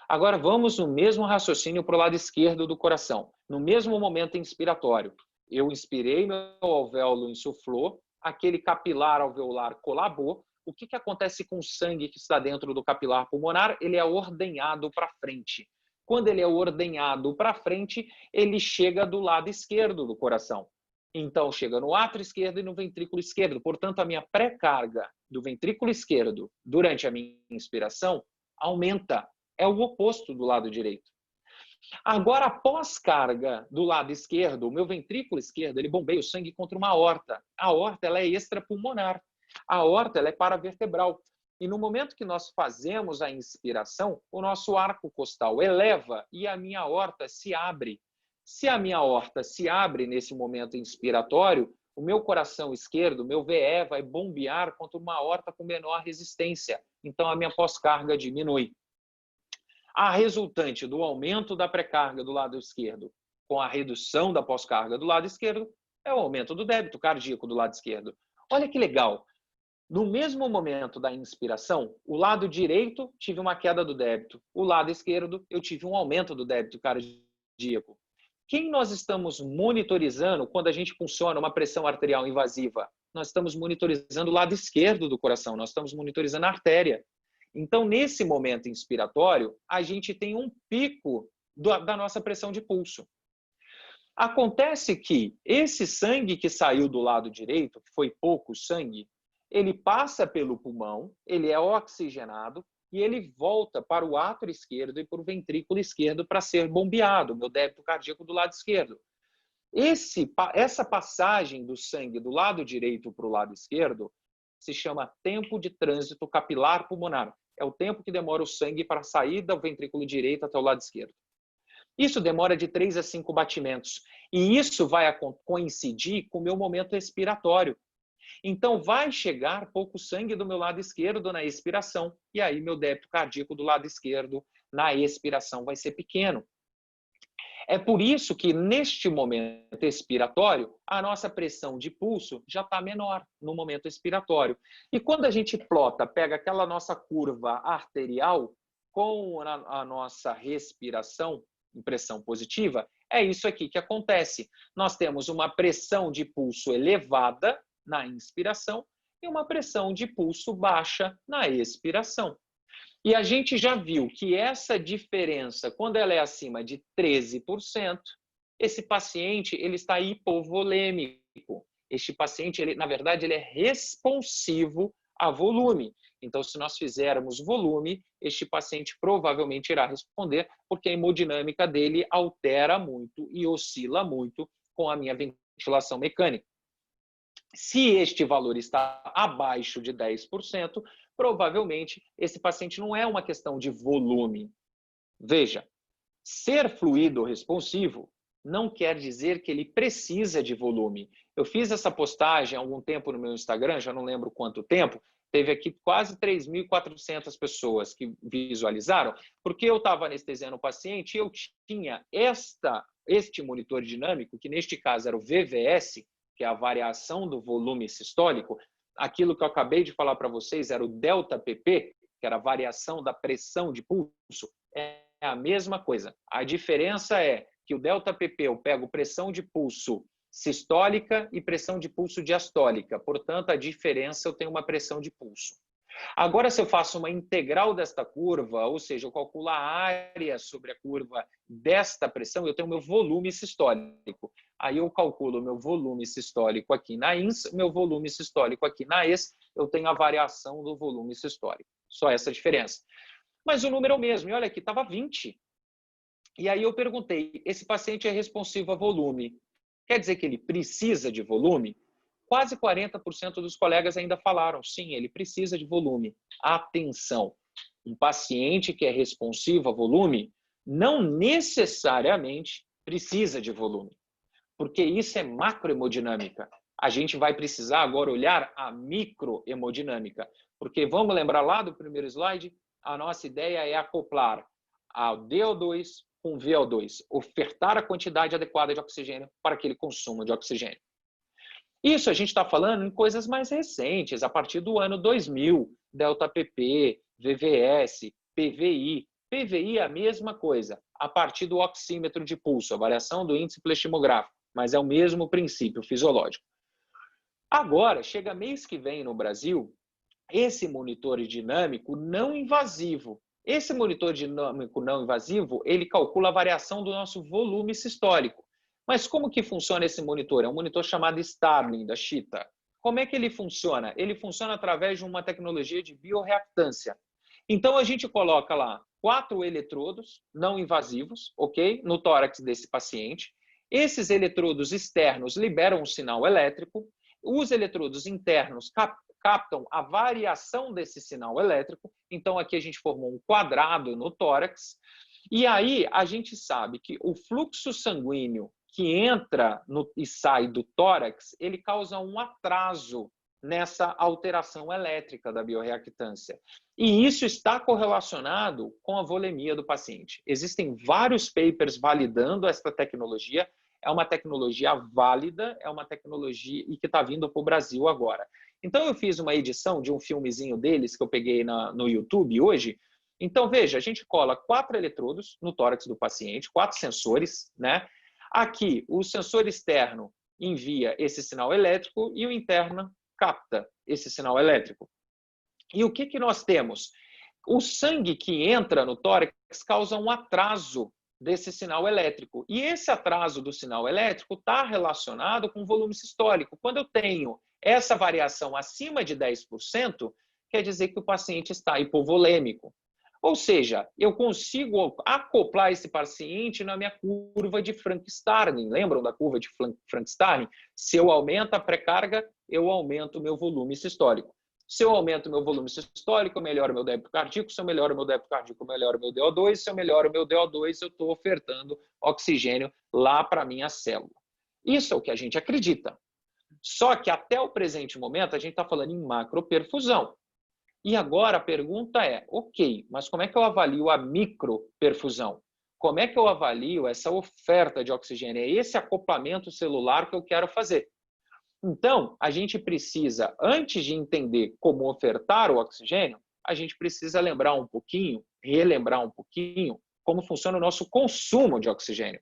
Speaker 2: Agora, vamos no mesmo raciocínio para o lado esquerdo do coração, no mesmo momento inspiratório. Eu inspirei, meu alvéolo insuflou, aquele capilar alveolar colabou. O que acontece com o sangue que está dentro do capilar pulmonar? Ele é ordenhado para frente. Quando ele é ordenhado para frente, ele chega do lado esquerdo do coração. Então, chega no átrio esquerdo e no ventrículo esquerdo. Portanto, a minha pré-carga do ventrículo esquerdo durante a minha inspiração aumenta. É o oposto do lado direito. Agora, a pós-carga do lado esquerdo, o meu ventrículo esquerdo, ele bombeia o sangue contra uma aorta. A aorta ela é extrapulmonar. A aorta ela é paravertebral. E no momento que nós fazemos a inspiração, o nosso arco costal eleva e a minha aorta se abre. Se a minha aorta se abre nesse momento inspiratório, o meu coração esquerdo, o meu VE, vai bombear contra uma aorta com menor resistência. Então, a minha pós-carga diminui. A resultante do aumento da pré-carga do lado esquerdo com a redução da pós-carga do lado esquerdo é o aumento do débito cardíaco do lado esquerdo. Olha que legal. No mesmo momento da inspiração, o lado direito tive uma queda do débito. O lado esquerdo, eu tive um aumento do débito cardíaco. Quem nós estamos monitorizando quando a gente funciona uma pressão arterial invasiva? Nós estamos monitorizando o lado esquerdo do coração, nós estamos monitorizando a artéria. Então, nesse momento inspiratório, a gente tem um pico da nossa pressão de pulso. Acontece que esse sangue que saiu do lado direito, que foi pouco sangue, ele passa pelo pulmão, ele é oxigenado e ele volta para o átrio esquerdo e para o ventrículo esquerdo para ser bombeado, meu débito cardíaco do lado esquerdo. Essa passagem do sangue do lado direito para o lado esquerdo se chama tempo de trânsito capilar pulmonar. É o tempo que demora o sangue para sair do ventrículo direito até o lado esquerdo. Isso demora de 3 a 5 batimentos. E isso vai coincidir com o meu momento expiratório. Então, vai chegar pouco sangue do meu lado esquerdo na expiração, e aí meu débito cardíaco do lado esquerdo na expiração vai ser pequeno. É por isso que, neste momento expiratório, a nossa pressão de pulso já está menor no momento expiratório. E quando a gente plota, pega aquela nossa curva arterial com a nossa respiração, em pressão positiva, é isso aqui que acontece. Nós temos uma pressão de pulso elevada na inspiração e uma pressão de pulso baixa na expiração. E a gente já viu que essa diferença, quando ela é acima de 13%, esse paciente ele está hipovolêmico. Este paciente, na verdade, ele é responsivo a volume. Então, se nós fizermos volume, este paciente provavelmente irá responder, porque a hemodinâmica dele altera muito e oscila muito com a minha ventilação mecânica. Se este valor está abaixo de 10%, provavelmente esse paciente não é uma questão de volume. Veja, ser fluido responsivo não quer dizer que ele precisa de volume. Eu fiz essa postagem há algum tempo no meu Instagram, já não lembro quanto tempo, teve aqui quase 3.400 pessoas que visualizaram, porque eu estava anestesiando o paciente e eu tinha este monitor dinâmico, que neste caso era o VVS, que é a variação do volume sistólico. Aquilo que eu acabei de falar para vocês era o delta PP, que era a variação da pressão de pulso, é a mesma coisa. A diferença é que o delta PP eu pego pressão de pulso sistólica e pressão de pulso diastólica. Portanto, a diferença eu tenho uma pressão de pulso. Agora, se eu faço uma integral desta curva, ou seja, eu calculo a área sobre a curva desta pressão, eu tenho o meu volume sistólico. Aí eu calculo o meu volume sistólico aqui na INS, meu volume sistólico aqui na ES, eu tenho a variação do volume sistólico. Só essa diferença. Mas o número é o mesmo. E olha aqui, estava 20. E aí eu perguntei, esse paciente é responsivo a volume. Quer dizer que ele precisa de volume? Quase 40% dos colegas ainda falaram, sim, ele precisa de volume. Atenção, um paciente que é responsivo a volume não necessariamente precisa de volume, porque isso é macrohemodinâmica. A gente vai precisar agora olhar a microhemodinâmica, porque vamos lembrar lá do primeiro slide, a nossa ideia é acoplar a DO2 com VO2, ofertar a quantidade adequada de oxigênio para aquele consumo de oxigênio. Isso a gente está falando em coisas mais recentes, a partir do ano 2000, delta PP, VVS, PVI. PVI é a mesma coisa, a partir do oxímetro de pulso, a variação do índice pleximográfico, mas é o mesmo princípio fisiológico. Agora, chega mês que vem no Brasil, esse monitor dinâmico não invasivo. Esse monitor dinâmico não invasivo, ele calcula a variação do nosso volume sistólico. Mas como que funciona esse monitor? É um monitor chamado Starling, da Cheetah. Como é que ele funciona? Ele funciona através de uma tecnologia de bioreactância. Então, a gente coloca lá 4 eletrodos não invasivos, ok? No tórax desse paciente. Esses eletrodos externos liberam um sinal elétrico. Os eletrodos internos captam a variação desse sinal elétrico. Então, aqui a gente formou um quadrado no tórax. E aí, a gente sabe que o fluxo sanguíneo que entra e sai do tórax, ele causa um atraso nessa alteração elétrica da bioreactância. E isso está correlacionado com a volemia do paciente. Existem vários papers validando esta tecnologia. É uma tecnologia válida, é uma tecnologia e que está vindo para o Brasil agora. Então, eu fiz uma edição de um filmezinho deles que eu peguei no YouTube hoje. Então, veja, a gente cola 4 eletrodos no tórax do paciente, 4 sensores, né? Aqui, o sensor externo envia esse sinal elétrico e o interno capta esse sinal elétrico. E o que nós temos? O sangue que entra no tórax causa um atraso desse sinal elétrico. E esse atraso do sinal elétrico está relacionado com o volume sistólico. Quando eu tenho essa variação acima de 10%, quer dizer que o paciente está hipovolêmico. Ou seja, eu consigo acoplar esse paciente na minha curva de Frank-Starling. Lembram da curva de Frank-Starling? Se eu aumento a pré-carga, eu aumento o meu volume sistólico. Se eu aumento o meu volume sistólico, eu melhoro o meu débito cardíaco. Se eu melhoro o meu débito cardíaco, eu melhoro o meu DO2. Se eu melhoro o meu DO2, eu estou ofertando oxigênio lá para a minha célula. Isso é o que a gente acredita. Só que até o presente momento a gente está falando em macroperfusão. E agora a pergunta é, ok, mas como é que eu avalio a microperfusão? Como é que eu avalio essa oferta de oxigênio? É esse acoplamento celular que eu quero fazer. Então, a gente precisa, antes de entender como ofertar o oxigênio, a gente precisa relembrar um pouquinho, como funciona o nosso consumo de oxigênio.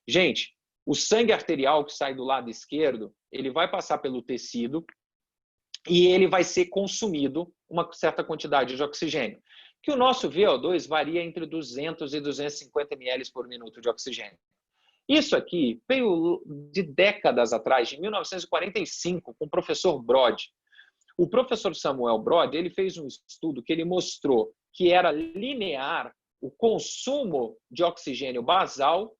Speaker 2: Gente, o sangue arterial que sai do lado esquerdo, ele vai passar pelo tecido e ele vai ser consumido uma certa quantidade de oxigênio, que o nosso VO2 varia entre 200 e 250 ml por minuto de oxigênio. Isso aqui veio de décadas atrás, de 1945, com o professor Brod. O professor Samuel Brod, ele fez um estudo que ele mostrou que era linear o consumo de oxigênio basal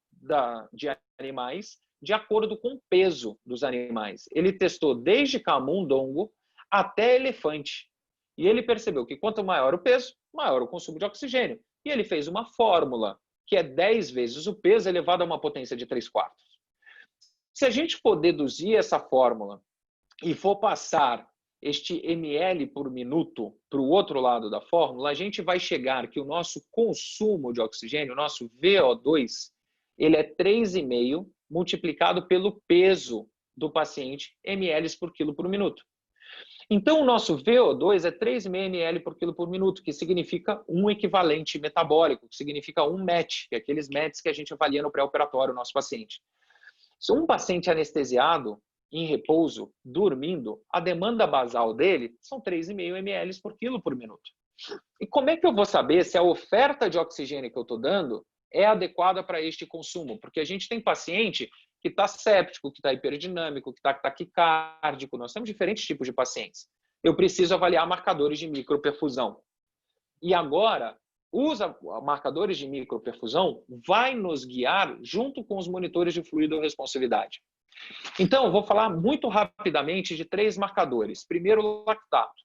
Speaker 2: de animais de acordo com o peso dos animais. Ele testou desde camundongo até elefante. E ele percebeu que quanto maior o peso, maior o consumo de oxigênio. E ele fez uma fórmula, que é 10 vezes o peso elevado a uma potência de 3/4. Se a gente for deduzir essa fórmula e for passar este ml por minuto para o outro lado da fórmula, a gente vai chegar que o nosso consumo de oxigênio, o nosso VO2, ele é 3,5 multiplicado pelo peso do paciente, ml por quilo por minuto. Então, o nosso VO2 é 3,5 ml por quilo por minuto, que significa um equivalente metabólico, que significa um MET, que é aqueles METs que a gente avalia no pré-operatório, o nosso paciente. Se um paciente anestesiado, em repouso, dormindo, a demanda basal dele são 3,5 ml por quilo por minuto. E como é que eu vou saber se a oferta de oxigênio que eu estou dando é adequada para este consumo? Porque a gente tem paciente que está séptico, que está hiperdinâmico, que está taquicárdico. Nós temos diferentes tipos de pacientes. Eu preciso avaliar marcadores de microperfusão. E agora, os marcadores de microperfusão vai nos guiar junto com os monitores de fluido-responsividade. Então, vou falar muito rapidamente de 3 marcadores. Primeiro, o lactato.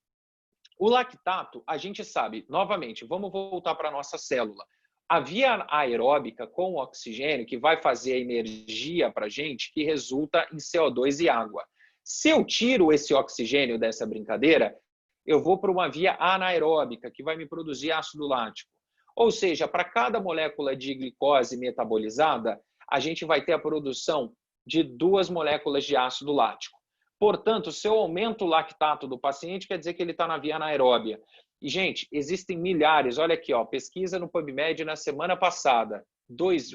Speaker 2: O lactato, a gente sabe, novamente, vamos voltar para a nossa célula. A via aeróbica com o oxigênio, que vai fazer a energia para a gente, que resulta em CO2 e água. Se eu tiro esse oxigênio dessa brincadeira, eu vou para uma via anaeróbica, que vai me produzir ácido lático. Ou seja, para cada molécula de glicose metabolizada, a gente vai ter a produção de 2 moléculas de ácido lático. Portanto, se eu aumento o lactato do paciente, quer dizer que ele está na via anaeróbia. E, gente, existem milhares, olha aqui, ó, pesquisa no PubMed na semana passada,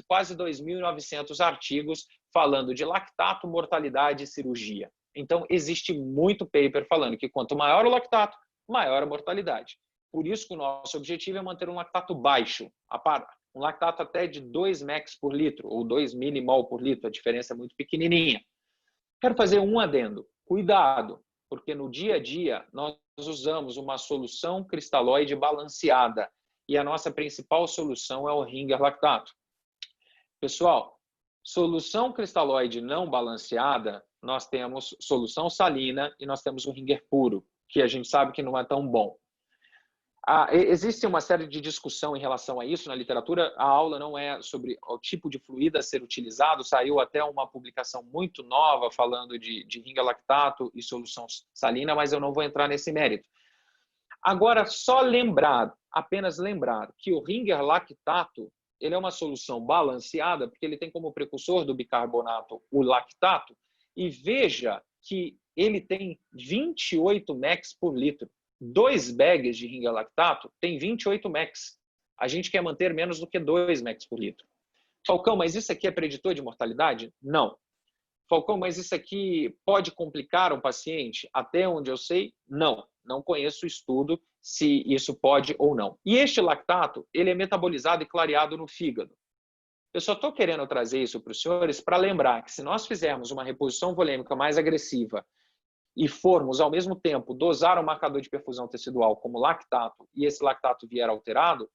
Speaker 2: quase 2.900 artigos falando de lactato, mortalidade e cirurgia. Então, existe muito paper falando que quanto maior o lactato, maior a mortalidade. Por isso que o nosso objetivo é manter um lactato baixo, um lactato até de 2 mEq por litro, ou 2 milimol por litro, a diferença é muito pequenininha. Quero fazer um adendo. Cuidado, porque no dia a dia nós usamos uma solução cristalóide balanceada e a nossa principal solução é o Ringer lactato. Pessoal, solução cristalóide não balanceada, nós temos solução salina e nós temos o Ringer puro, que a gente sabe que não é tão bom. Existe uma série de discussão em relação a isso na literatura. A aula não é sobre o tipo de fluido a ser utilizado. Saiu até uma publicação muito nova falando de Ringer lactato e solução salina, mas eu não vou entrar nesse mérito. Agora, só apenas lembrar que o Ringer lactato ele é uma solução balanceada, porque ele tem como precursor do bicarbonato o lactato, e veja que ele tem 28 mEq por litro. 2 bags de Ringer lactato tem 28 mEq. A gente quer manter menos do que 2 mEq por litro. Falcão, mas isso aqui é preditor de mortalidade? Não. Falcão, mas isso aqui pode complicar um paciente? Até onde eu sei, não. Não conheço o estudo se isso pode ou não. E este lactato, ele é metabolizado e clareado no fígado. Eu só estou querendo trazer isso para os senhores para lembrar que se nós fizermos uma reposição volêmica mais agressiva e formos, ao mesmo tempo, dosar um marcador de perfusão tecidual como lactato e esse lactato vier alterado,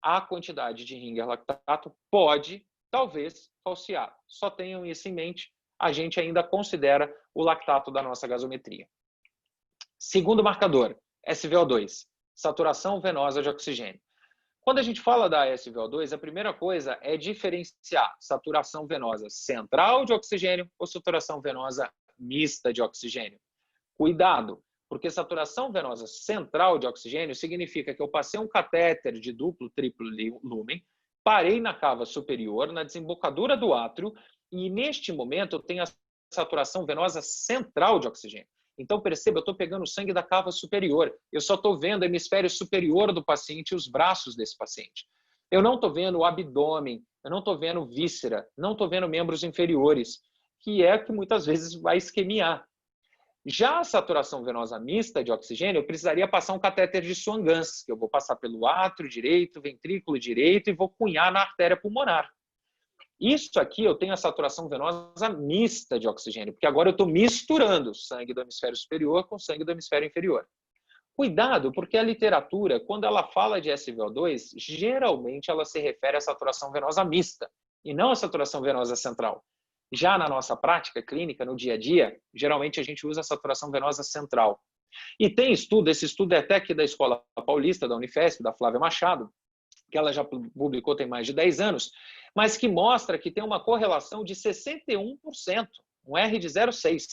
Speaker 2: a quantidade de Ringer lactato pode, talvez, falsear. Só tenham isso em mente, a gente ainda considera o lactato da nossa gasometria. Segundo marcador, SVO2, saturação venosa de oxigênio. Quando a gente fala da SVO2, a primeira coisa é diferenciar saturação venosa central de oxigênio ou saturação venosa mista de oxigênio. Cuidado, porque saturação venosa central de oxigênio significa que eu passei um catéter de duplo, triplo lumen, parei na cava superior, na desembocadura do átrio, e neste momento eu tenho a saturação venosa central de oxigênio. Então, perceba, eu estou pegando o sangue da cava superior. Eu só estou vendo o hemisfério superior do paciente e os braços desse paciente. Eu não estou vendo o abdômen, eu não estou vendo víscera, não estou vendo membros inferiores, que é que muitas vezes vai isquemiar. Já a saturação venosa mista de oxigênio, eu precisaria passar um catéter de Swan-Ganz, que eu vou passar pelo átrio direito, ventrículo direito e vou cunhar na artéria pulmonar. Isso aqui eu tenho a saturação venosa mista de oxigênio, porque agora eu estou misturando sangue do hemisfério superior com sangue do hemisfério inferior. Cuidado, porque a literatura, quando ela fala de SVO2, geralmente ela se refere à saturação venosa mista e não à saturação venosa central. Já na nossa prática clínica, no dia a dia, geralmente a gente usa a saturação venosa central. E tem estudo, esse estudo é até aqui da Escola Paulista, da Unifesp, da Flávia Machado, que ela já publicou tem mais de 10 anos, mas que mostra que tem uma correlação de 61%, um R de 0,6,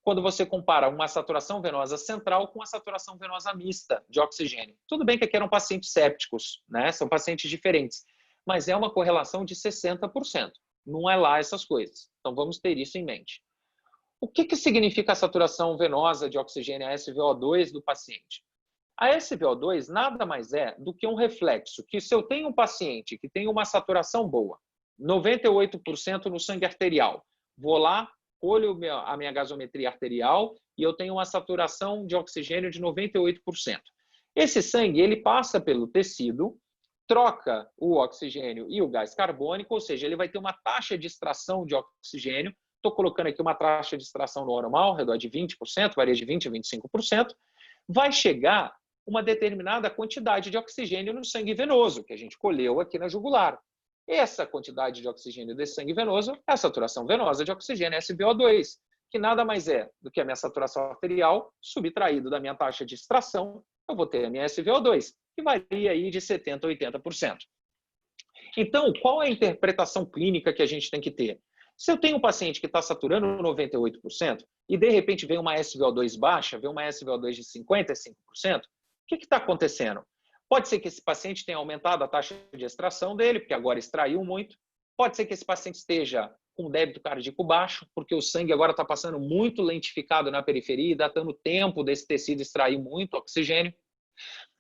Speaker 2: quando você compara uma saturação venosa central com a saturação venosa mista de oxigênio. Tudo bem que aqui eram pacientes sépticos, né? São pacientes diferentes, mas é uma correlação de 60%. Não é lá essas coisas. Então, vamos ter isso em mente. O que significa a saturação venosa de oxigênio, a SVO2 do paciente? A SVO2 nada mais é do que um reflexo que se eu tenho um paciente que tem uma saturação boa, 98% no sangue arterial, vou lá, olho a minha gasometria arterial e eu tenho uma saturação de oxigênio de 98%. Esse sangue ele passa pelo tecido, troca o oxigênio e o gás carbônico, ou seja, ele vai ter uma taxa de extração de oxigênio. Estou colocando aqui uma taxa de extração normal, ao redor de 20%, varia de 20% a 25%. Vai chegar uma determinada quantidade de oxigênio no sangue venoso, que a gente colheu aqui na jugular. Essa quantidade de oxigênio desse sangue venoso é a saturação venosa de oxigênio, SVO2, que nada mais é do que a minha saturação arterial subtraído da minha taxa de extração, eu vou ter a minha SVO2, que varia aí de 70% a 80%. Então, qual é a interpretação clínica que a gente tem que ter? Se eu tenho um paciente que está saturando 98% e, de repente, vem uma SVO2 baixa, vem uma SVO2 de 55%, o que está acontecendo? Pode ser que esse paciente tenha aumentado a taxa de extração dele, porque agora extraiu muito. Pode ser que esse paciente esteja com débito cardíaco baixo, porque o sangue agora está passando muito lentificado na periferia e datando tempo desse tecido extrair muito oxigênio.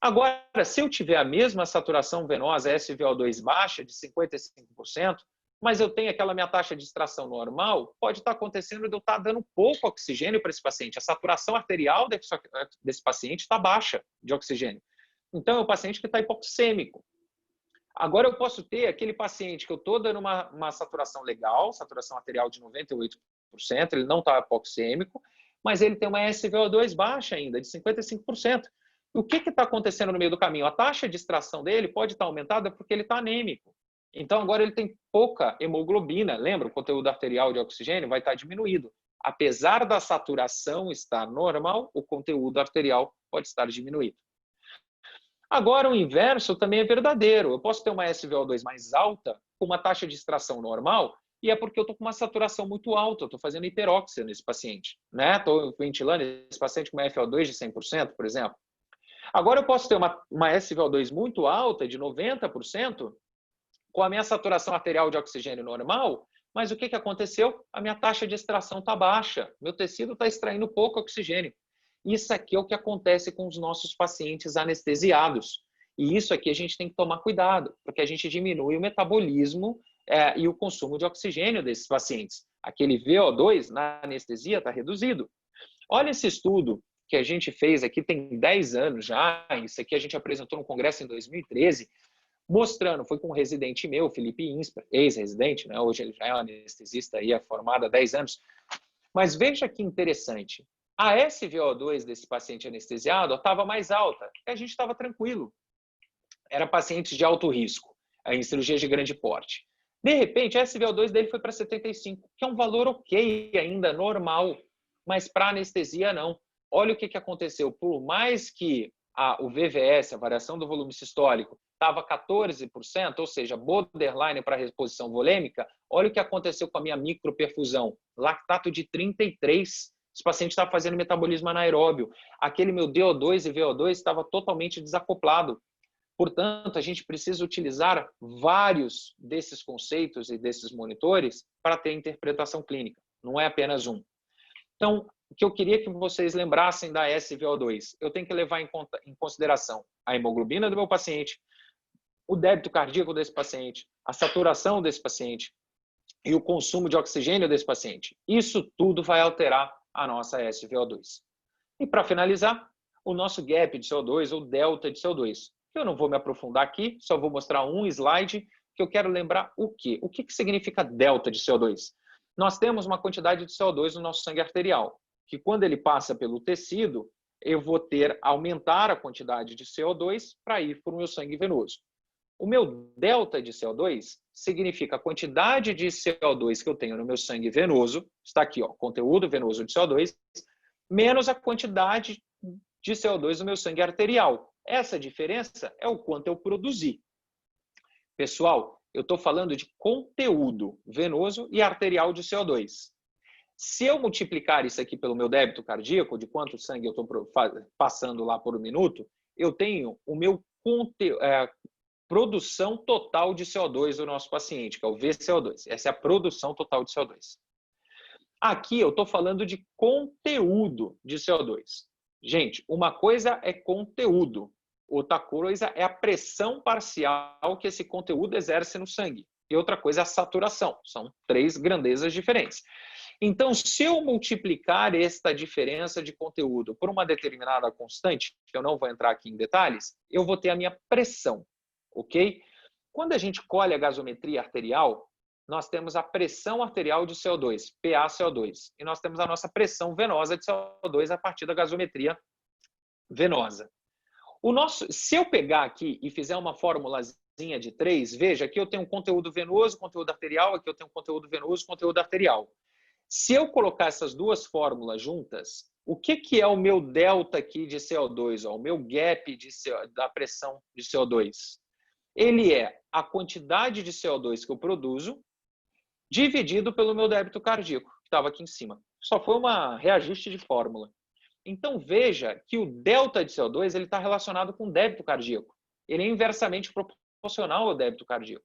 Speaker 2: Agora, se eu tiver a mesma saturação venosa, SVO2 baixa, de 55%, mas eu tenho aquela minha taxa de extração normal, pode estar acontecendo de eu estar dando pouco oxigênio para esse paciente. A saturação arterial desse paciente está baixa de oxigênio. Então, é o paciente que está hipoxêmico. Agora, eu posso ter aquele paciente que eu estou dando uma saturação legal, saturação arterial de 98%, ele não está hipoxêmico, mas ele tem uma SVO2 baixa ainda, de 55%. O que está acontecendo no meio do caminho? A taxa de extração dele pode estar aumentada porque ele está anêmico. Então, agora ele tem pouca hemoglobina. Lembra? O conteúdo arterial de oxigênio vai estar diminuído. Apesar da saturação estar normal, o conteúdo arterial pode estar diminuído. Agora, o inverso também é verdadeiro. Eu posso ter uma SVO2 mais alta, com uma taxa de extração normal, e é porque eu estou com uma saturação muito alta, eu estou fazendo hiperóxia nesse paciente. Estou ventilando esse paciente com uma FO2 de 100%, por exemplo. Agora, eu posso ter uma SVO2 muito alta, de 90%, com a minha saturação arterial de oxigênio normal, mas o que aconteceu? A minha taxa de extração está baixa, meu tecido está extraindo pouco oxigênio. Isso aqui é o que acontece com os nossos pacientes anestesiados. E isso aqui a gente tem que tomar cuidado, porque a gente diminui o metabolismo e o consumo de oxigênio desses pacientes. Aquele VO2 na anestesia está reduzido. Olha esse estudo que a gente fez aqui, tem 10 anos já, isso aqui a gente apresentou no congresso em 2013, mostrando, foi com um residente meu, Felipe Insper, ex-residente, né? Hoje ele já é um anestesista, aí, formado há 10 anos. Mas veja que interessante, a SVO2 desse paciente anestesiado estava mais alta, e a gente estava tranquilo. Era paciente de alto risco, em cirurgia de grande porte. De repente, a SVO2 dele foi para 75, que é um valor ok ainda, normal, mas para anestesia não. Olha o que aconteceu, por mais que o VVS, a variação do volume sistólico, estava 14%, ou seja, borderline para reposição volêmica, olha o que aconteceu com a minha microperfusão, lactato de 33%. Esse paciente estava fazendo metabolismo anaeróbio. Aquele meu DO2 e VO2 estava totalmente desacoplado. Portanto, a gente precisa utilizar vários desses conceitos e desses monitores para ter interpretação clínica. Não é apenas um. Então, o que eu queria que vocês lembrassem da SVO2, eu tenho que levar em consideração a hemoglobina do meu paciente, o débito cardíaco desse paciente, a saturação desse paciente e o consumo de oxigênio desse paciente. Isso tudo vai alterar a nossa SVO2. E para finalizar, o nosso gap de CO2 ou delta de CO2. Eu não vou me aprofundar aqui, só vou mostrar um slide que eu quero lembrar o quê? O que significa delta de CO2? Nós temos uma quantidade de CO2 no nosso sangue arterial, que quando ele passa pelo tecido, eu vou aumentar a quantidade de CO2 para ir para o meu sangue venoso. O meu delta de CO2 significa a quantidade de CO2 que eu tenho no meu sangue venoso, está aqui, ó, conteúdo venoso de CO2, menos a quantidade de CO2 no meu sangue arterial. Essa diferença é o quanto eu produzi. Pessoal, eu estou falando de conteúdo venoso e arterial de CO2. Se eu multiplicar isso aqui pelo meu débito cardíaco, de quanto sangue eu estou passando lá por um minuto, eu tenho o meu produção total de CO2 do nosso paciente, que é o VCO2. Essa é a produção total de CO2. Aqui eu estou falando de conteúdo de CO2. Gente, uma coisa é conteúdo, outra coisa é a pressão parcial que esse conteúdo exerce no sangue. E outra coisa é a saturação. São três grandezas diferentes. Então, se eu multiplicar esta diferença de conteúdo por uma determinada constante, que eu não vou entrar aqui em detalhes, eu vou ter a minha pressão, ok? Quando a gente colhe a gasometria arterial, nós temos a pressão arterial de CO2, PaCO2, e nós temos a nossa pressão venosa de CO2 a partir da gasometria venosa. Se eu pegar aqui e fizer uma formulazinha de 3, veja, aqui eu tenho conteúdo venoso, conteúdo arterial, aqui eu tenho conteúdo venoso, conteúdo arterial. Se eu colocar essas duas fórmulas juntas, o que é o meu delta aqui de CO2, ó, o meu gap da pressão de CO2? Ele é a quantidade de CO2 que eu produzo dividido pelo meu débito cardíaco, que estava aqui em cima. Só foi um reajuste de fórmula. Então, veja que o delta de CO2 está relacionado com o débito cardíaco. Ele é inversamente proporcional ao débito cardíaco.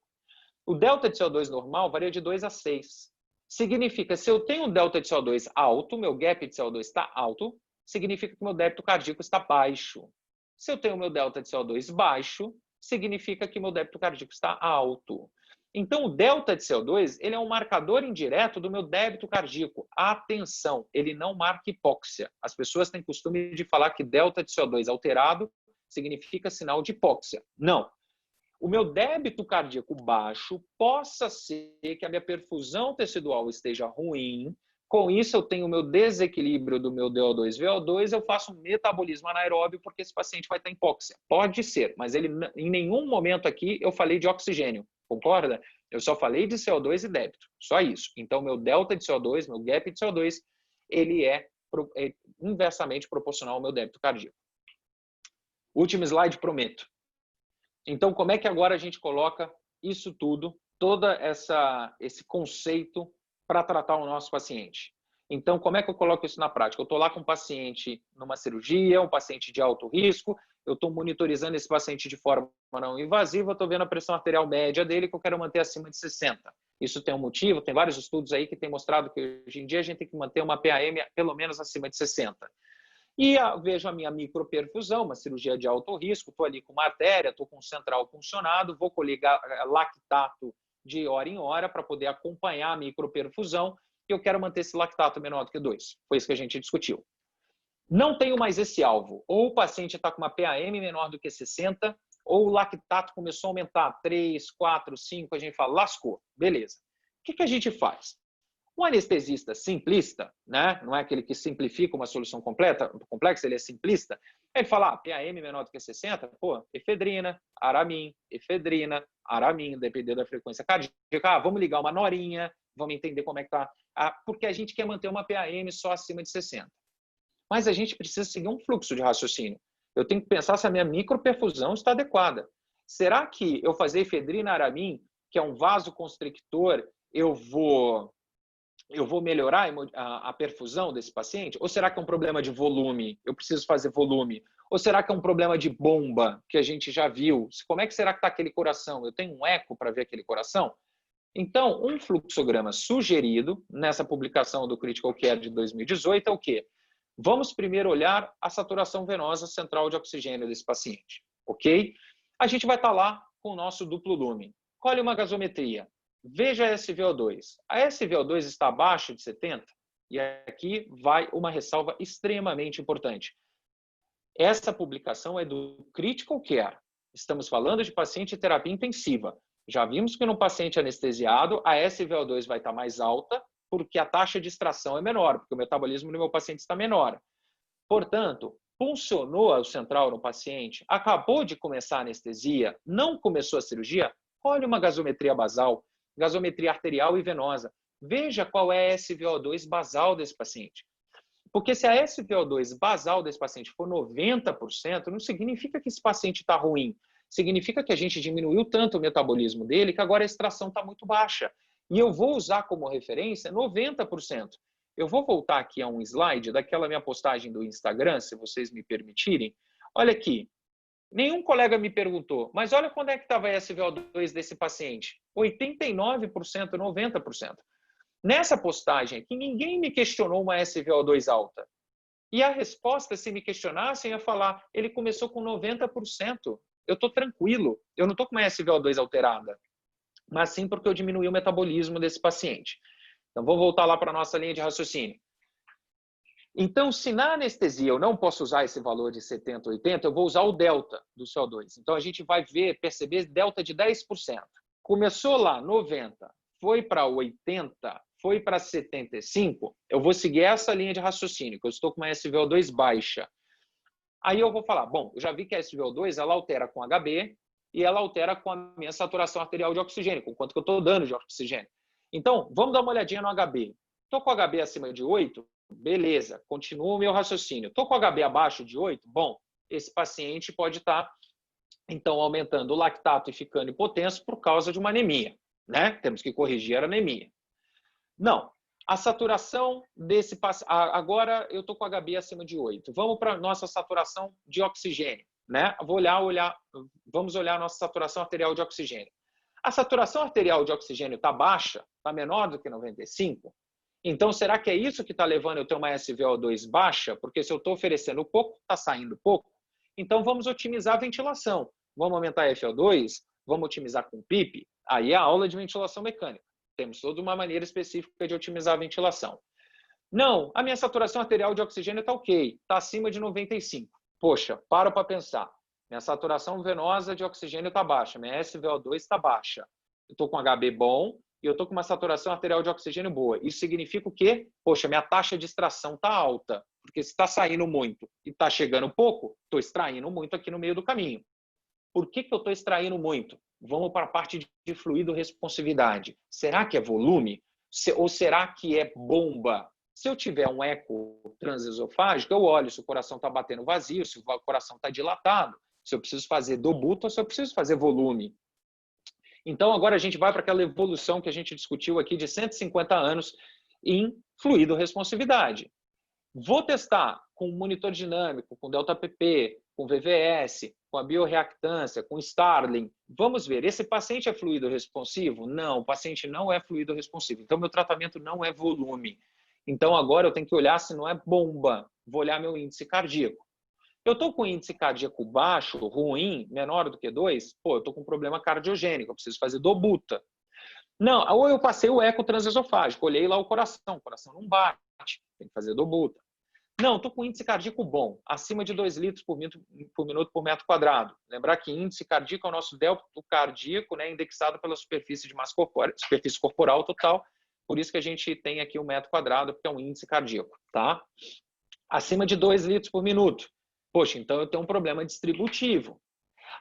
Speaker 2: O delta de CO2 normal varia de 2 a 6. Significa, se eu tenho um delta de CO2 alto, meu gap de CO2 está alto, significa que meu débito cardíaco está baixo. Se eu tenho meu delta de CO2 baixo, significa que meu débito cardíaco está alto. Então, o delta de CO2 ele é um marcador indireto do meu débito cardíaco. Atenção, ele não marca hipóxia. As pessoas têm costume de falar que delta de CO2 alterado significa sinal de hipóxia. Não. O meu débito cardíaco baixo possa ser que a minha perfusão tecidual esteja ruim. Com isso, eu tenho o meu desequilíbrio do meu DO2 e VO2, eu faço um metabolismo anaeróbio porque esse paciente vai ter hipóxia. Pode ser, mas ele, em nenhum momento aqui eu falei de oxigênio. Concorda? Eu só falei de CO2 e débito. Só isso. Então, meu delta de CO2, meu gap de CO2, ele é inversamente proporcional ao meu débito cardíaco. Último slide, prometo. Então, como é que agora a gente coloca isso tudo, esse conceito para tratar o nosso paciente? Então, como é que eu coloco isso na prática? Eu estou lá com um paciente numa cirurgia, um paciente de alto risco, eu estou monitorizando esse paciente de forma não invasiva, eu estou vendo a pressão arterial média dele que eu quero manter acima de 60. Isso tem um motivo, tem vários estudos aí que têm mostrado que hoje em dia a gente tem que manter uma PAM pelo menos acima de 60. E vejo a minha microperfusão, uma cirurgia de alto risco, estou ali com uma artéria, estou com um central funcionado, vou colher lactato de hora em hora para poder acompanhar a microperfusão e eu quero manter esse lactato menor do que 2. Foi isso que a gente discutiu. Não tenho mais esse alvo. Ou o paciente está com uma PAM menor do que 60, ou o lactato começou a aumentar 3, 4, 5, a gente fala, lascou. Beleza. O que a gente faz? Um anestesista simplista, né? Não é aquele que simplifica uma solução complexa, ele é simplista. Ele fala, PAM menor do que 60, pô, efedrina, aramin, dependendo da frequência cardíaca. Vamos ligar uma norinha, vamos entender como é que está. Porque a gente quer manter uma PAM só acima de 60. Mas a gente precisa seguir um fluxo de raciocínio. Eu tenho que pensar se a minha microperfusão está adequada. Será que eu fazer efedrina aramin, que é um vasoconstrictor, eu vou eu vou melhorar a perfusão desse paciente? Ou será que é um problema de volume? Eu preciso fazer volume. Ou será que é um problema de bomba, que a gente já viu? Como é que será que está aquele coração? Eu tenho um eco para ver aquele coração? Então, um fluxograma sugerido nessa publicação do Critical Care de 2018 é o quê? Vamos primeiro olhar a saturação venosa central de oxigênio desse paciente, ok? A gente vai estar lá com o nosso duplo lumen. Colhe uma gasometria. Veja a SVO2. A SVO2 está abaixo de 70? E aqui vai uma ressalva extremamente importante. Essa publicação é do Critical Care. Estamos falando de paciente de terapia intensiva. Já vimos que no paciente anestesiado, a SVO2 vai estar mais alta, porque a taxa de extração é menor, porque o metabolismo do meu paciente está menor. Portanto, funcionou o central no paciente, acabou de começar a anestesia, não começou a cirurgia, olhe uma gasometria basal, gasometria arterial e venosa. Veja qual é a SVO2 basal desse paciente. Porque se a SVO2 basal desse paciente for 90%, não significa que esse paciente está ruim. Significa que a gente diminuiu tanto o metabolismo dele que agora a extração está muito baixa. E eu vou usar como referência 90%. Eu vou voltar aqui a um slide daquela minha postagem do Instagram, se vocês me permitirem. Olha aqui. Nenhum colega me perguntou, mas olha quando é que estava a SVO2 desse paciente. 89%, 90%. Nessa postagem aqui, ninguém me questionou uma SVO2 alta. E a resposta, se me questionassem, ia falar, ele começou com 90%. Eu estou tranquilo, eu não estou com uma SVO2 alterada, mas sim porque eu diminuí o metabolismo desse paciente. Então, vou voltar lá para a nossa linha de raciocínio. Então, se na anestesia eu não posso usar esse valor de 70, 80, eu vou usar o delta do CO2. Então, a gente vai perceber delta de 10%. Começou lá 90, foi para 80, foi para 75, eu vou seguir essa linha de raciocínio, que eu estou com uma SVO2 baixa. Aí eu vou falar, bom, eu já vi que a SVO2 ela altera com HB e ela altera com a minha saturação arterial de oxigênio, com quanto que eu estou dando de oxigênio. Então, vamos dar uma olhadinha no HB. Estou com HB acima de 8, beleza, continua o meu raciocínio. Estou com HB abaixo de 8, bom, esse paciente pode estar, então, aumentando o lactato e ficando hipotenso por causa de uma anemia, né? Temos que corrigir a anemia. Não, a saturação desse paciente... Agora eu estou com HB acima de 8. Vamos para a nossa saturação de oxigênio, né? Vamos olhar a nossa saturação arterial de oxigênio. A saturação arterial de oxigênio está baixa, está menor do que 95. Então, será que é isso que está levando eu ter uma SVO2 baixa? Porque se eu estou oferecendo pouco, está saindo pouco. Então, vamos otimizar a ventilação. Vamos aumentar a FO2, vamos otimizar com PIP. Aí é a aula de ventilação mecânica. Temos toda uma maneira específica de otimizar a ventilação. Não, a minha saturação arterial de oxigênio está ok, está acima de 95. Poxa, para pensar. Minha saturação venosa de oxigênio está baixa, minha SVO2 está baixa. Eu estou com HB bom e eu estou com uma saturação arterial de oxigênio boa. Isso significa o quê? Poxa, minha taxa de extração está alta, porque se está saindo muito e está chegando pouco, estou extraindo muito aqui no meio do caminho. Por que eu estou extraindo muito? Vamos para a parte de fluido responsividade. Será que é volume? Ou será que é bomba? Se eu tiver um eco transesofágico, eu olho se o coração está batendo vazio, se o coração está dilatado, se eu preciso fazer dobuto ou se eu preciso fazer volume. Então, agora a gente vai para aquela evolução que a gente discutiu aqui de 150 anos em fluido responsividade. Vou testar com monitor dinâmico, com delta-pp, com VVS, com a bioreactância, com Starling. Vamos ver, esse paciente é fluido responsivo? Não, o paciente não é fluido responsivo. Então, meu tratamento não é volume. Então, agora eu tenho que olhar se não é bomba. Vou olhar meu índice cardíaco. Eu estou com índice cardíaco baixo, ruim, menor do que 2, pô, eu estou com problema cardiogênico, eu preciso fazer dobuta. Não, ou eu passei o eco transesofágico, olhei lá o coração não bate, tem que fazer dobuta. Não, estou com índice cardíaco bom, acima de 2 litros por minuto por metro quadrado. Lembrar que índice cardíaco é o nosso delta cardíaco, né, indexado pela superfície de massa corpórea, superfície corporal total, por isso que a gente tem aqui o metro quadrado, porque é um índice cardíaco, tá? Acima de 2 litros por minuto. Poxa, então eu tenho um problema distributivo.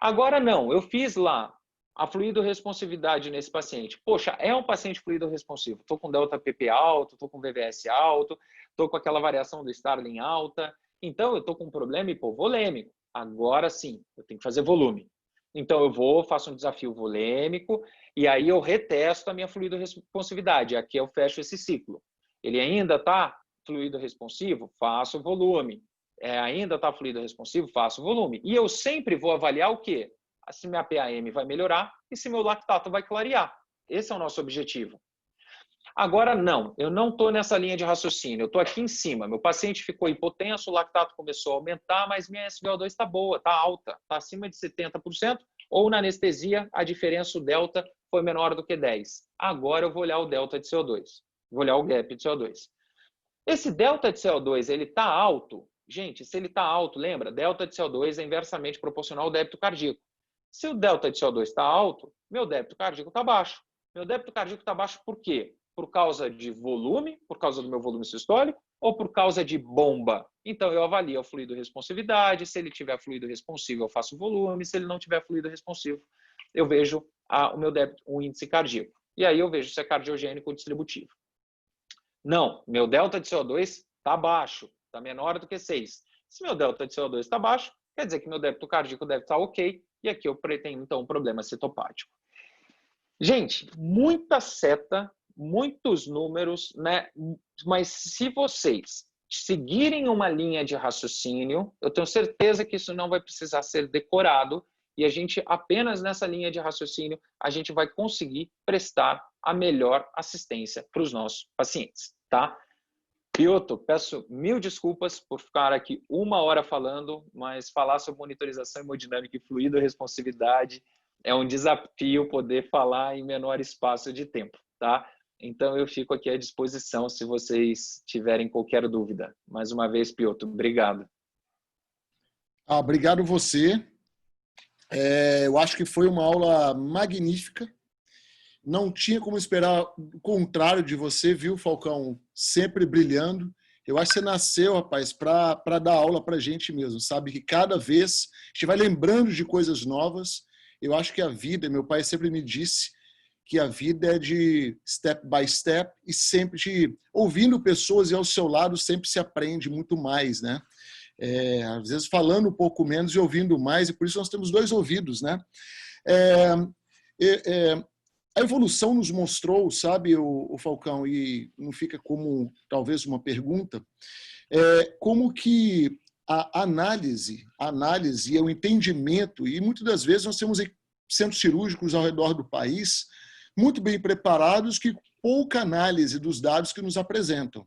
Speaker 2: Agora não, eu fiz lá a fluido responsividade nesse paciente. Poxa, é um paciente fluido responsivo. Estou com delta PP alto, estou com VVS alto, estou com aquela variação do Starling alta. Então, eu estou com um problema hipovolêmico. Agora sim, eu tenho que fazer volume. Então, faço um desafio volêmico e aí eu retesto a minha fluido responsividade. Aqui eu fecho esse ciclo. Ele ainda está fluido responsivo? Faço volume. Ainda está fluido responsivo? Faço volume. E eu sempre vou avaliar o quê? Se minha PAM vai melhorar e se meu lactato vai clarear. Esse é o nosso objetivo. Agora, não, eu não estou nessa linha de raciocínio, eu estou aqui em cima. Meu paciente ficou hipotenso, o lactato começou a aumentar, mas minha SVO2 está boa, está alta, está acima de 70%, ou na anestesia a diferença, o delta, foi menor do que 10. Agora eu vou olhar o delta de CO2, vou olhar o gap de CO2. Esse delta de CO2, ele está alto? Gente, se ele está alto, lembra, delta de CO2 é inversamente proporcional ao débito cardíaco. Se o delta de CO2 está alto, meu débito cardíaco está baixo. Meu débito cardíaco está baixo por quê? Por causa de volume, por causa do meu volume sistólico, ou por causa de bomba? Então, eu avalio a fluido responsividade, se ele tiver fluido responsivo, eu faço volume, se ele não tiver fluido responsivo, eu vejo o meu débito, o índice cardíaco. E aí eu vejo se é cardiogênico ou distributivo. Não, meu delta de CO2 está baixo, está menor do que 6. Se meu delta de CO2 está baixo, quer dizer que meu débito cardíaco deve estar ok, e aqui eu pretendo, então, um problema citopático. Gente, muita seta, muitos números, né? Mas se vocês seguirem uma linha de raciocínio, eu tenho certeza que isso não vai precisar ser decorado e a gente, apenas nessa linha de raciocínio, a gente vai conseguir prestar a melhor assistência para os nossos pacientes, tá? Piotr, peço mil desculpas por ficar aqui 1 hora falando, mas falar sobre monitorização hemodinâmica e fluido responsividade é um desafio poder falar em menor espaço de tempo, tá? Então, eu fico aqui à disposição se vocês tiverem qualquer dúvida. Mais uma vez, Piotr, obrigado.
Speaker 3: Obrigado você. Eu acho que foi uma aula magnífica. Não tinha como esperar o contrário de você, viu, Falcão? Sempre brilhando. Eu acho que você nasceu, rapaz, para dar aula para a gente mesmo, sabe? Que cada vez a gente vai lembrando de coisas novas. Eu acho que a vida, meu pai sempre me disse que a vida é de step by step e sempre ouvindo pessoas e ao seu lado sempre se aprende muito mais, né? Às vezes falando um pouco menos e ouvindo mais, e por isso nós temos 2 ouvidos, né? A evolução nos mostrou, sabe, o Falcão, e não fica como talvez uma pergunta, como que a análise e o entendimento, e muitas das vezes nós temos centros cirúrgicos ao redor do país muito bem preparados, que pouca análise dos dados que nos apresentam.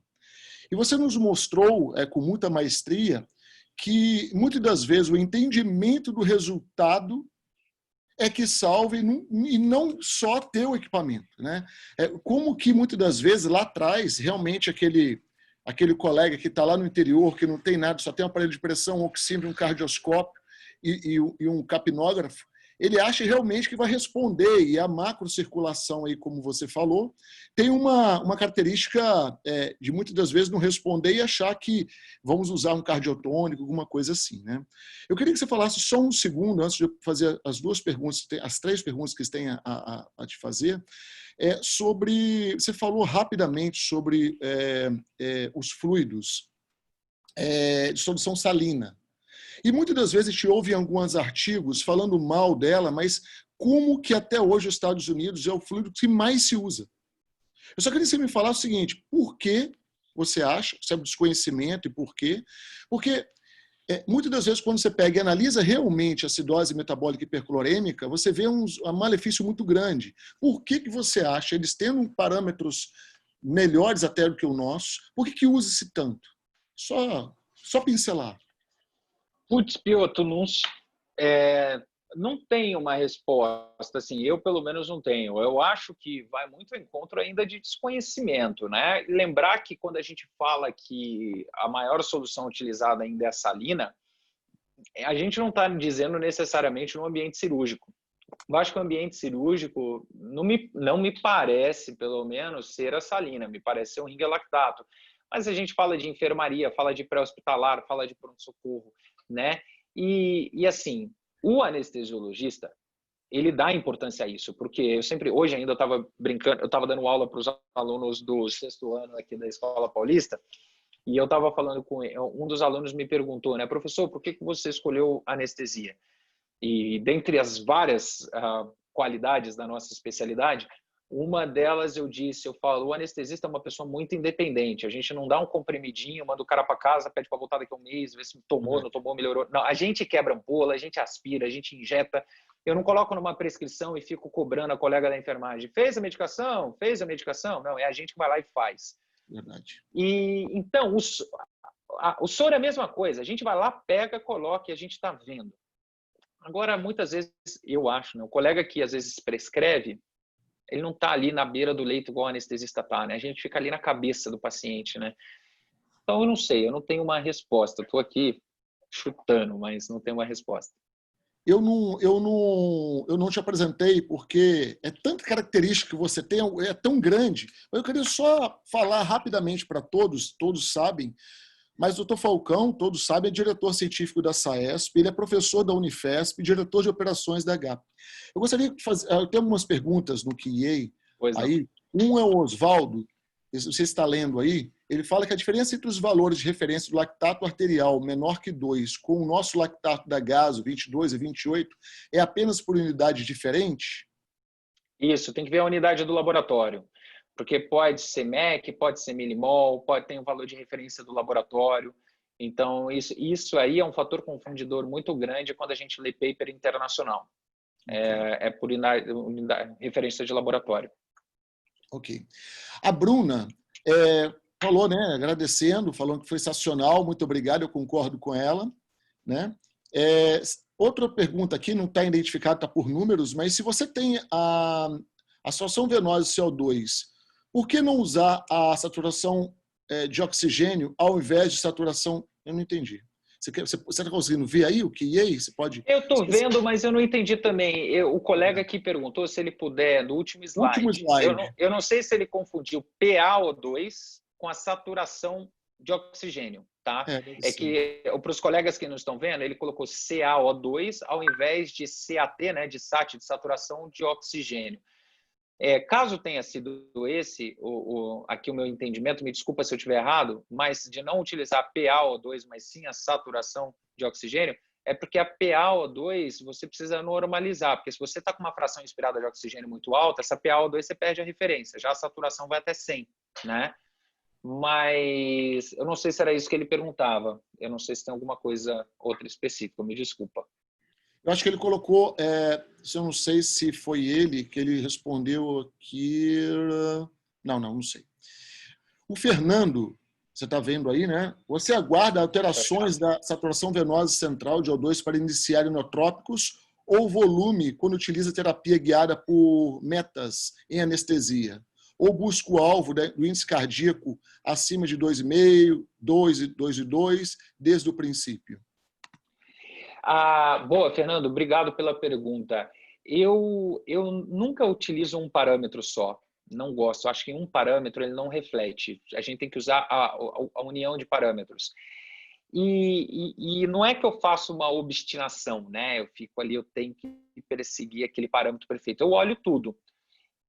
Speaker 3: E você nos mostrou, com muita maestria, que muitas das vezes o entendimento do resultado é que salva e não só ter o equipamento, né? Como que muitas das vezes lá atrás, realmente aquele colega que está lá no interior, que não tem nada, só tem um aparelho de pressão, um oxímetro, um cardioscópio e um capnógrafo, ele acha realmente que vai responder, e a macrocirculação, aí, como você falou, tem uma característica de muitas das vezes não responder e achar que vamos usar um cardiotônico, alguma coisa assim, né? Eu queria que você falasse só um segundo, antes de eu fazer as 2 perguntas, as 3 perguntas que você tem a te fazer, você falou rapidamente sobre os fluidos de solução salina. E muitas das vezes a gente ouve em alguns artigos falando mal dela, mas como que até hoje os Estados Unidos é o fluido que mais se usa. Eu só queria que você me falasse o seguinte, por que você acha, sabe, desconhecimento e por quê? Porque muitas das vezes quando você pega e analisa realmente a acidose metabólica hiperclorêmica, você vê um malefício muito grande. Por que você acha, eles tendo parâmetros melhores até do que o nosso, por que usa-se tanto? Só pincelar.
Speaker 2: Putz, Piotr, não tenho uma resposta, assim, eu pelo menos não tenho. Eu acho que vai muito ao encontro ainda de desconhecimento, né? Lembrar que quando a gente fala que a maior solução utilizada ainda é a salina, a gente não está dizendo necessariamente no ambiente cirúrgico. Eu acho que o ambiente cirúrgico não me parece, pelo menos, ser a salina, me parece ser um ringue-lactato. Mas a gente fala de enfermaria, fala de pré-hospitalar, fala de pronto-socorro, né? E assim, o anestesiologista, ele dá importância a isso, porque hoje ainda eu estava brincando, eu estava dando aula para os alunos do 6º ano aqui da Escola Paulista, e eu estava falando com um dos alunos, me perguntou, né, professor, por que você escolheu anestesia? E dentre as várias qualidades da nossa especialidade, Uma delas eu falo, o anestesista é uma pessoa muito independente. A gente não dá um comprimidinho, manda o cara para casa, pede para voltar daqui a um mês, vê se tomou, não tomou, melhorou. Não, a gente quebra ampola, a gente aspira, a gente injeta. Eu não coloco numa prescrição e fico cobrando a colega da enfermagem. Fez a medicação? Fez a medicação? Não, é a gente que vai lá e faz.
Speaker 3: Verdade.
Speaker 2: E então, o soro é a mesma coisa. A gente vai lá, pega, coloca e a gente está vendo. Agora, muitas vezes, eu acho, né, o colega que às vezes prescreve, ele não está ali na beira do leito igual o anestesista está, né? A gente fica ali na cabeça do paciente, né? Então, eu não sei, eu não tenho uma resposta. Estou aqui chutando, mas não tenho uma resposta.
Speaker 3: Eu não te apresentei porque é tanta característica que você tem, é tão grande. Eu queria só falar rapidamente para todos sabem, mas o Dr. Falcão, todos sabem, é diretor científico da SAESP, ele é professor da Unifesp, diretor de operações da HAP. Eu gostaria de fazer, eu tenho algumas perguntas no QA aí. Um é o Oswaldo, você está lendo aí, ele fala que a diferença entre os valores de referência do lactato arterial menor que 2 com o nosso lactato da gaso, 22 e 28, é apenas por unidade diferente?
Speaker 2: Isso, tem que ver a unidade do laboratório. Porque pode ser MEC, pode ser milimol, pode ter um valor de referência do laboratório. Então, isso aí é um fator confundidor muito grande quando a gente lê paper internacional. É por unidade, referência de laboratório.
Speaker 3: Ok. A Bruna falou, né, agradecendo, falando que foi sensacional, muito obrigado, eu concordo com ela. Né? Outra pergunta aqui, não está identificada, está por números, mas se você tem a saturação venosa de CO2, por que não usar a saturação de oxigênio ao invés de saturação? Eu não entendi. Você está conseguindo ver aí o que é? Você pode...
Speaker 2: Eu estou vendo, mas eu não entendi também. O colega aqui perguntou se ele puder, no último slide.
Speaker 3: Último slide.
Speaker 2: Eu não sei se ele confundiu PaO2 com a saturação de oxigênio. Tá? É que, para os colegas que não estão vendo, ele colocou CaO2 ao invés de CAT, né, de SAT, de saturação de oxigênio. Caso tenha sido esse, aqui o meu entendimento, me desculpa se eu estiver errado, mas de não utilizar PaO2, mas sim a saturação de oxigênio, é porque a PaO2 você precisa normalizar, porque se você está com uma fração inspirada de oxigênio muito alta, essa PaO2 você perde a referência, já a saturação vai até 100, né? Mas eu não sei se era isso que ele perguntava. Eu não sei se tem alguma coisa outra específica, me desculpa.
Speaker 3: Eu acho que ele colocou, eu não sei se foi ele que ele respondeu aqui. Não sei. O Fernando, você está vendo aí, né? Você aguarda alterações da saturação venosa central de O2 para iniciar inotrópicos ou volume quando utiliza terapia guiada por metas em anestesia? Ou busca o alvo do índice cardíaco acima de 2,5, 2,2 desde o princípio?
Speaker 2: Boa, Fernando, obrigado pela pergunta. Eu nunca utilizo um parâmetro só, não gosto. Acho que um parâmetro ele não reflete. A gente tem que usar a união de parâmetros. E não é que eu faço uma obstinação, né? Eu fico ali, eu tenho que perseguir aquele parâmetro perfeito. Eu olho tudo.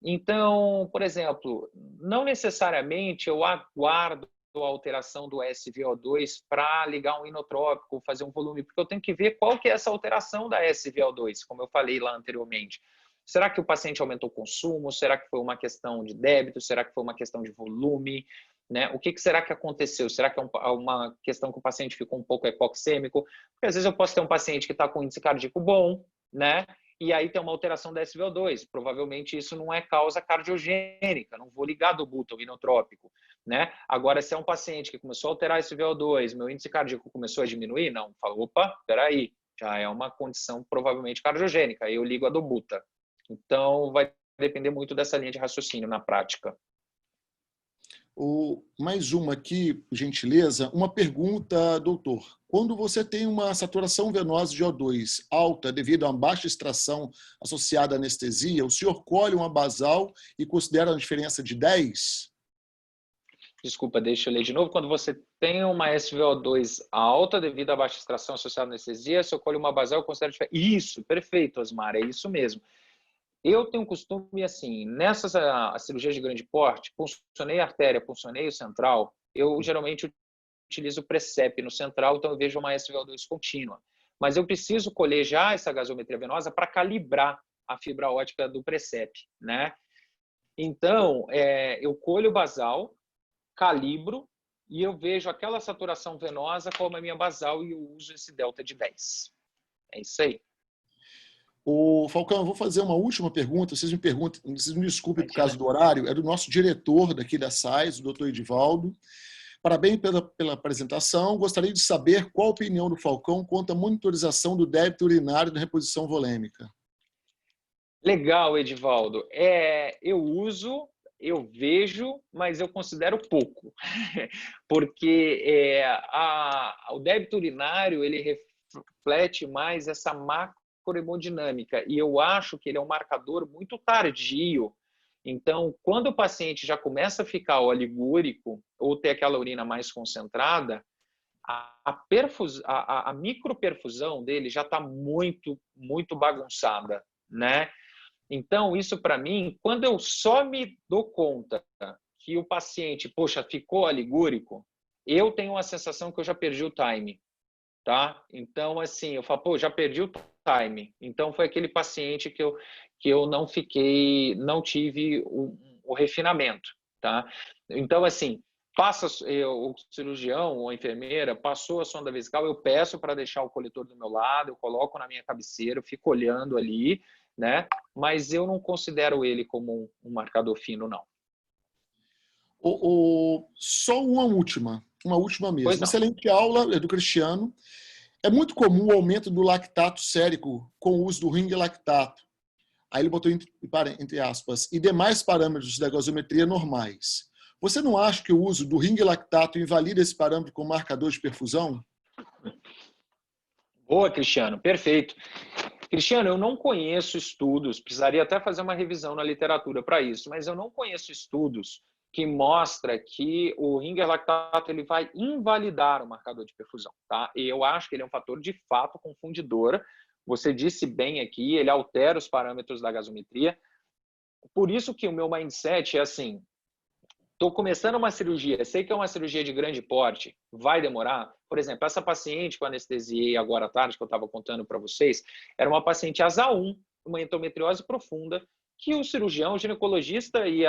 Speaker 2: Então, por exemplo, não necessariamente eu aguardo a alteração do SVO2 para ligar um inotrópico, fazer um volume, porque eu tenho que ver qual que é essa alteração da SVO2, como eu falei lá anteriormente. Será que o paciente aumentou o consumo? Será que foi uma questão de débito? Será que foi uma questão de volume? Né? O que será que aconteceu? Será que é uma questão que o paciente ficou um pouco hipoxêmico? Porque às vezes eu posso ter um paciente que está com índice cardíaco bom, né? E aí tem uma alteração da SVO2. Provavelmente isso não é causa cardiogênica, não vou ligar do buta, o inotrópico. Né? Agora, se é um paciente que começou a alterar esse SVO2, meu índice cardíaco começou a diminuir, não, fala, opa, peraí, já é uma condição provavelmente cardiogênica, aí eu ligo a do buta. Então, vai depender muito dessa linha de raciocínio na prática.
Speaker 3: Mais uma aqui, por gentileza. Uma pergunta, doutor. Quando você tem uma saturação venosa de O2 alta devido a uma baixa extração associada à anestesia, o senhor colhe uma basal e considera uma diferença de 10?
Speaker 2: Desculpa, deixa eu ler de novo. Quando você tem uma SVO2 alta devido à baixa extração associada à anestesia, se eu colhe uma basal, eu considero diferença. Isso, perfeito, Osmar, é isso mesmo. Eu tenho um costume, assim, nessas cirurgias de grande porte, puncionei a artéria, puncionei o central, eu geralmente utilizo o Precep no central, então eu vejo uma SVO2 contínua. Mas eu preciso colher já essa gasometria venosa para calibrar a fibra óptica do Precep, né? Então, eu colho o basal, calibro, e eu vejo aquela saturação venosa como a minha basal e eu uso esse delta de 10. É isso aí.
Speaker 3: Ô, Falcão, eu vou fazer uma última pergunta. Vocês me desculpem por causa do horário, é do nosso diretor daqui da SAIS, o doutor Edivaldo. Parabéns pela apresentação. Gostaria de saber qual a opinião do Falcão quanto à monitorização do débito urinário na reposição volêmica.
Speaker 2: Legal, Edivaldo. Eu uso, eu vejo, mas eu considero pouco, porque o débito urinário ele reflete mais essa macrohemodinâmica e eu acho que ele é um marcador muito tardio. Então, quando o paciente já começa a ficar oligúrico ou ter aquela urina mais concentrada, a microperfusão dele já está muito, muito bagunçada, né? Então, isso para mim, quando eu só me dou conta que o paciente, poxa, ficou oligúrico, eu tenho uma sensação que eu já perdi o time, tá? Então, assim, eu falo, pô, já perdi o time. Então, foi aquele paciente que eu não tive o refinamento, tá? Então, assim, o cirurgião ou a enfermeira passou a sonda vesical, eu peço para deixar o coletor do meu lado, eu coloco na minha cabeceira, eu fico olhando ali, né? Mas eu não considero ele como um marcador fino, não.
Speaker 3: Só uma última mesmo.
Speaker 2: Pois não.
Speaker 3: Excelente aula do Cristiano. É muito comum o aumento do lactato sérico com o uso do ring lactato. Aí ele botou entre aspas, e demais parâmetros da gasometria normais. Você não acha que o uso do ring lactato invalida esse parâmetro como marcador de perfusão?
Speaker 2: Boa, Cristiano. Perfeito. Cristiano, eu não conheço estudos, precisaria até fazer uma revisão na literatura para isso, mas eu não conheço estudos que mostra que o ringer lactato ele vai invalidar o marcador de perfusão, tá? E eu acho que ele é um fator de fato confundidor. Você disse bem aqui, ele altera os parâmetros da gasometria. Por isso que o meu mindset é assim, estou começando uma cirurgia, sei que é uma cirurgia de grande porte, vai demorar. Por exemplo, essa paciente que eu anestesiei agora à tarde, que eu estava contando para vocês, era uma paciente asa 1, uma endometriose profunda, que o cirurgião, o ginecologista e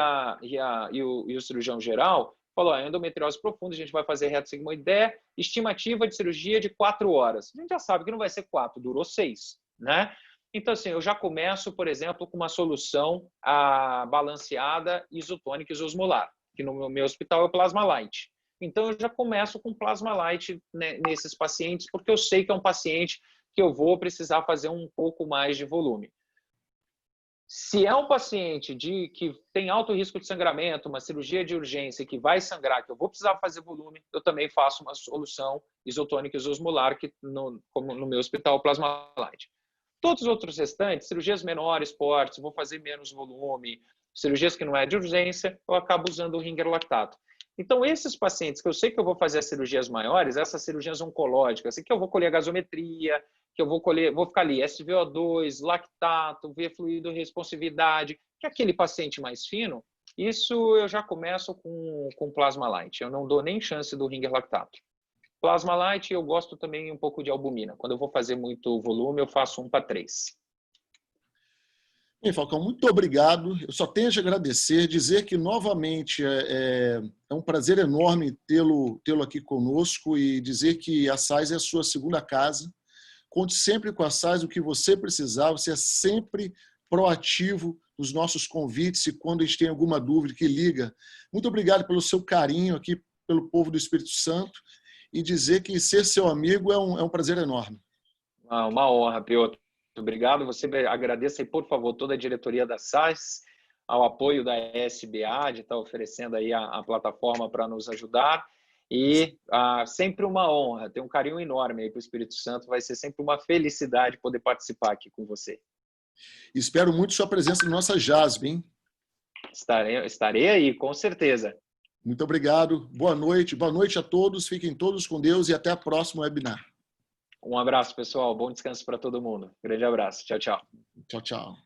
Speaker 2: o cirurgião geral falou, endometriose profunda, a gente vai fazer reto sigmoidea, estimativa de cirurgia de 4 horas. A gente já sabe que não vai ser 4, durou 6, né? Então, assim, eu já começo, por exemplo, com uma solução balanceada isotônica isosmolar, que no meu hospital é o Plasma Light. Então, eu já começo com Plasma Light, né, nesses pacientes, porque eu sei que é um paciente que eu vou precisar fazer um pouco mais de volume. Se é um paciente que tem alto risco de sangramento, uma cirurgia de urgência que vai sangrar, que eu vou precisar fazer volume, eu também faço uma solução isotônica isosmolar, como no meu hospital, Plasma Light. Todos os outros restantes, cirurgias menores, portes, vou fazer menos volume, cirurgias que não é de urgência, eu acabo usando o ringer lactato. Então, esses pacientes que eu sei que eu vou fazer as cirurgias maiores, essas cirurgias oncológicas, que eu vou colher a gasometria, que eu vou ficar ali SVO2, lactato, ver fluido, responsividade, que é aquele paciente mais fino, isso eu já começo com Plasma Light. Eu não dou nem chance do ringer lactato. Plasma Light, eu gosto também um pouco de albumina. Quando eu vou fazer muito volume, eu faço 1:3.
Speaker 3: Bem, Falcão, muito obrigado. Eu só tenho a agradecer, dizer que novamente é um prazer enorme tê-lo aqui conosco e dizer que a SAIS é a sua segunda casa. Conte sempre com a SAIS o que você precisar, você é sempre proativo nos nossos convites e quando a gente tem alguma dúvida que liga. Muito obrigado pelo seu carinho aqui pelo povo do Espírito Santo e dizer que ser seu amigo é um prazer enorme.
Speaker 2: Uma honra, Piotr. Obrigado. Você agradeça aí, por favor, toda a diretoria da SAIS, ao apoio da SBA, de estar oferecendo aí a plataforma para nos ajudar. E sempre uma honra, tenho um carinho enorme aí para o Espírito Santo, vai ser sempre uma felicidade poder participar aqui com você.
Speaker 3: Espero muito sua presença na nossa JASB, hein?
Speaker 2: Estarei aí, com certeza.
Speaker 3: Muito obrigado, boa noite a todos, fiquem todos com Deus e até a próxima webinar.
Speaker 2: Um abraço, pessoal, bom descanso para todo mundo. Grande abraço, tchau, tchau.
Speaker 3: Tchau, tchau.